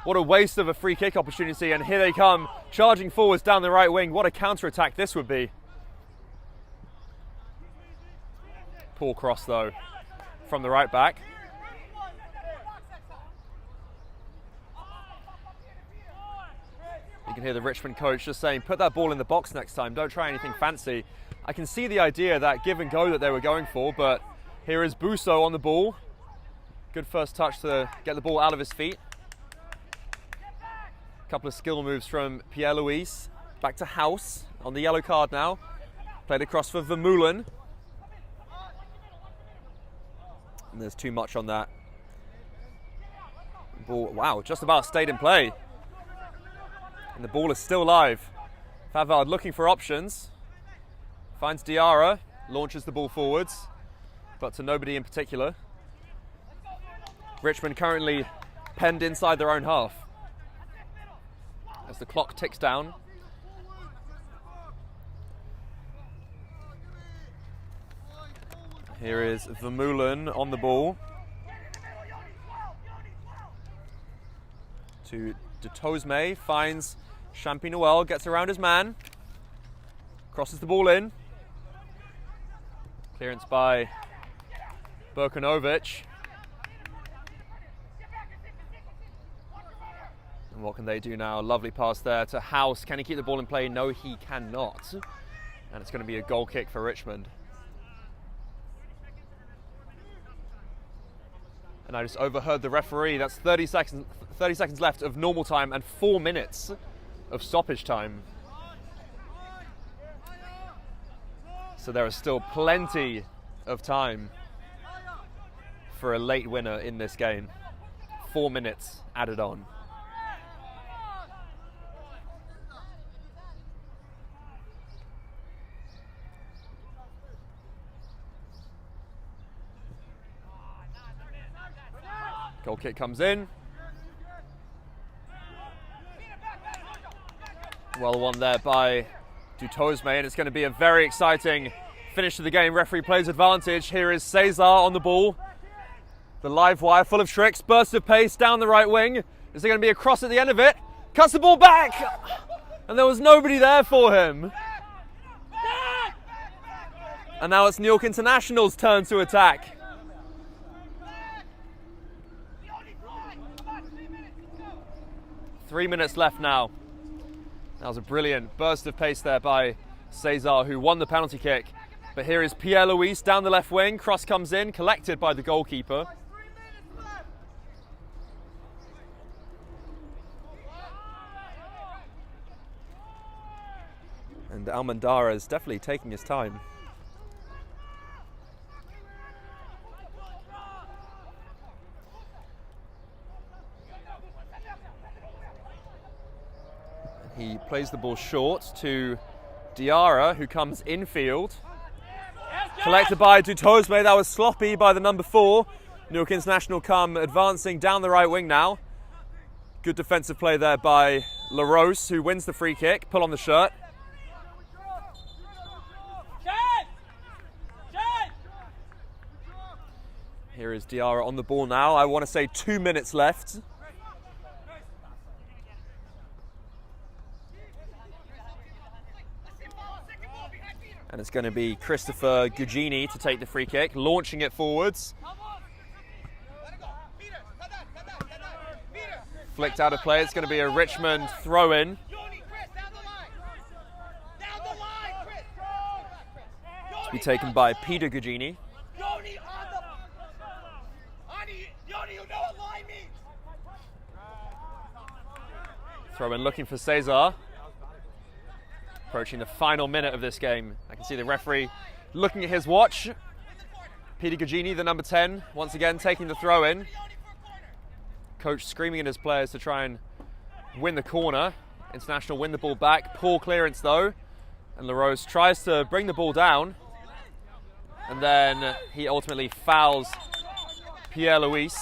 What a waste of a free kick opportunity. And here they come, charging forwards down the right wing. What a counter-attack this would be. Poor cross, though, from the right back. You can hear the Richmond coach just saying, put that ball in the box next time, don't try anything fancy. I can see the idea, that give and go that they were going for, but here is Busso on the ball. Good first touch to get the ball out of his feet. A couple of skill moves from Pierre-Louis. Back to House on the yellow card now. Played across for Vermeulen. And there's too much on that. Ball, wow, just about stayed in play. And the ball is still live. Favard looking for options. Finds Diarra, launches the ball forwards, but to nobody in particular. Richmond currently penned inside their own half. As the clock ticks down. Here is Vermeulen on the ball. To De Tosme, finds Champy-Noel, gets around his man, crosses the ball in. Clearance by Burkanovic. And what can they do now? Lovely pass there to House. Can he keep the ball in play? No, he cannot. And it's going to be a goal kick for Richmond. And I just overheard the referee. That's 30 seconds left of normal time and 4 minutes of stoppage time. So there is still plenty of time for a late winner in this game. 4 minutes added on. Goal kick comes in. Well won there by Du Tosme, and it's going to be a very exciting finish to the game. Referee plays advantage. Here is Cesar on the ball. The live wire full of tricks. Burst of pace down the right wing. Is there going to be a cross at the end of it? Cuts the ball back. And there was nobody there for him. And now it's New York International's turn to attack. Three minutes left now. That was a brilliant burst of pace there by Cesar, who won the penalty kick. But here is Pierre-Louis down the left wing. Cross comes in, collected by the goalkeeper. And Almandara is definitely taking his time. He plays the ball short to Diarra, who comes infield. Collected by Dutosme. That was sloppy by the number 4. New York International come advancing down the right wing now. Good defensive play there by LaRose, who wins the free kick. Pull on the shirt. Here is Diarra on the ball now. I want to say 2 minutes left. And it's going to be Christopher Gugini to take the free kick, launching it forwards. Flicked out of play. It's going to be a Richmond throw-in. To be taken by Peter Gugini. Throw-in looking for Cesar. Approaching the final minute of this game. I can see the referee looking at his watch. Peter Gugini, the number 10, once again taking the throw-in. Coach screaming at his players to try and win the corner. International win the ball back. Poor clearance though. And LaRose tries to bring the ball down. And then he ultimately fouls Pierre-Louis.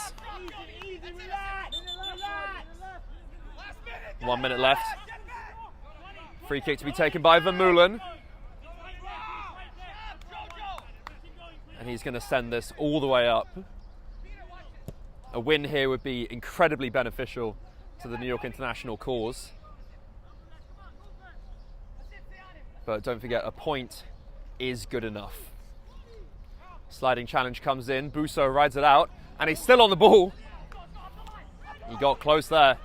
1 minute left. Free kick to be taken by Vermeulen. And he's going to send this all the way up. A win here would be incredibly beneficial to the New York International cause. But don't forget, a point is good enough. Sliding challenge comes in. Busso rides it out. And he's still on the ball. He got close there.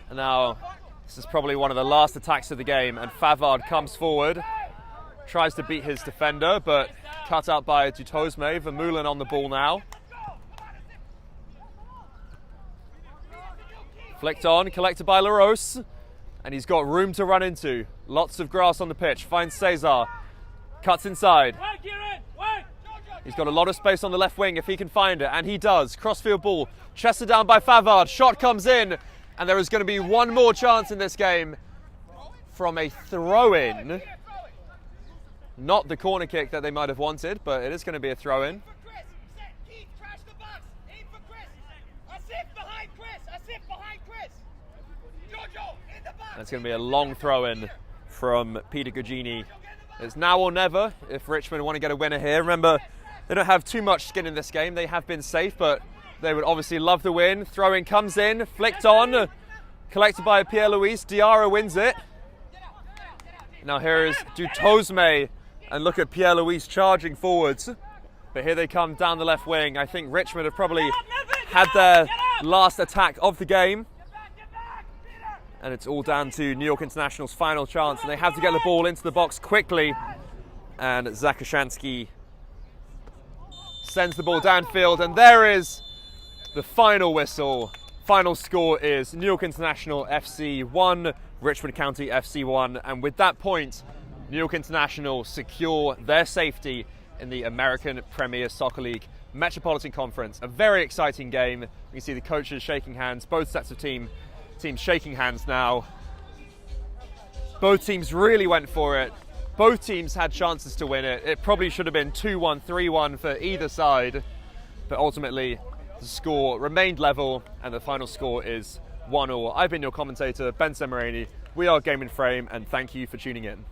And now this is probably one of the last attacks of the game, and Favard comes forward, tries to beat his defender, but cut out by Dutosme. Vermeulen on the ball now. Flicked on, collected by LaRose, and he's got room to run into. Lots of grass on the pitch, finds Cesar, cuts inside. He's got a lot of space on the left wing if he can find it, and he does. Crossfield ball, chested down by Favard, shot comes in. And there is going to be one more chance in this game from a throw-in. Not the corner kick that they might have wanted, but it is going to be a throw-in. It's going to be a long throw-in from Peter Gugini. It's now or never if Richmond want to get a winner here. Remember, they don't have too much skin in this game. They have been safe, but they would obviously love the win. Throw-in comes in, flicked on, collected by Pierre-Louis. Diarra wins it. Now here is Dutosme, and look at Pierre-Louis charging forwards. But here they come down the left wing. I think Richmond have probably had their last attack of the game. And it's all down to New York International's final chance, and they have to get the ball into the box quickly. And Zakashansky sends the ball downfield, and there is the final whistle. Final score is New York International FC 1, Richmond County FC 1. And with that point, New York International secure their safety in the American Premier Soccer League Metropolitan Conference. A very exciting game. You can see the coaches shaking hands, both sets of teams shaking hands now. Both teams really went for it. Both teams had chances to win it. It probably should have been 2-1, 3-1 for either side. But ultimately, the score remained level, and the final score is 1-1. I've been your commentator, Ben Semerani. We are Game in Frame, and thank you for tuning in.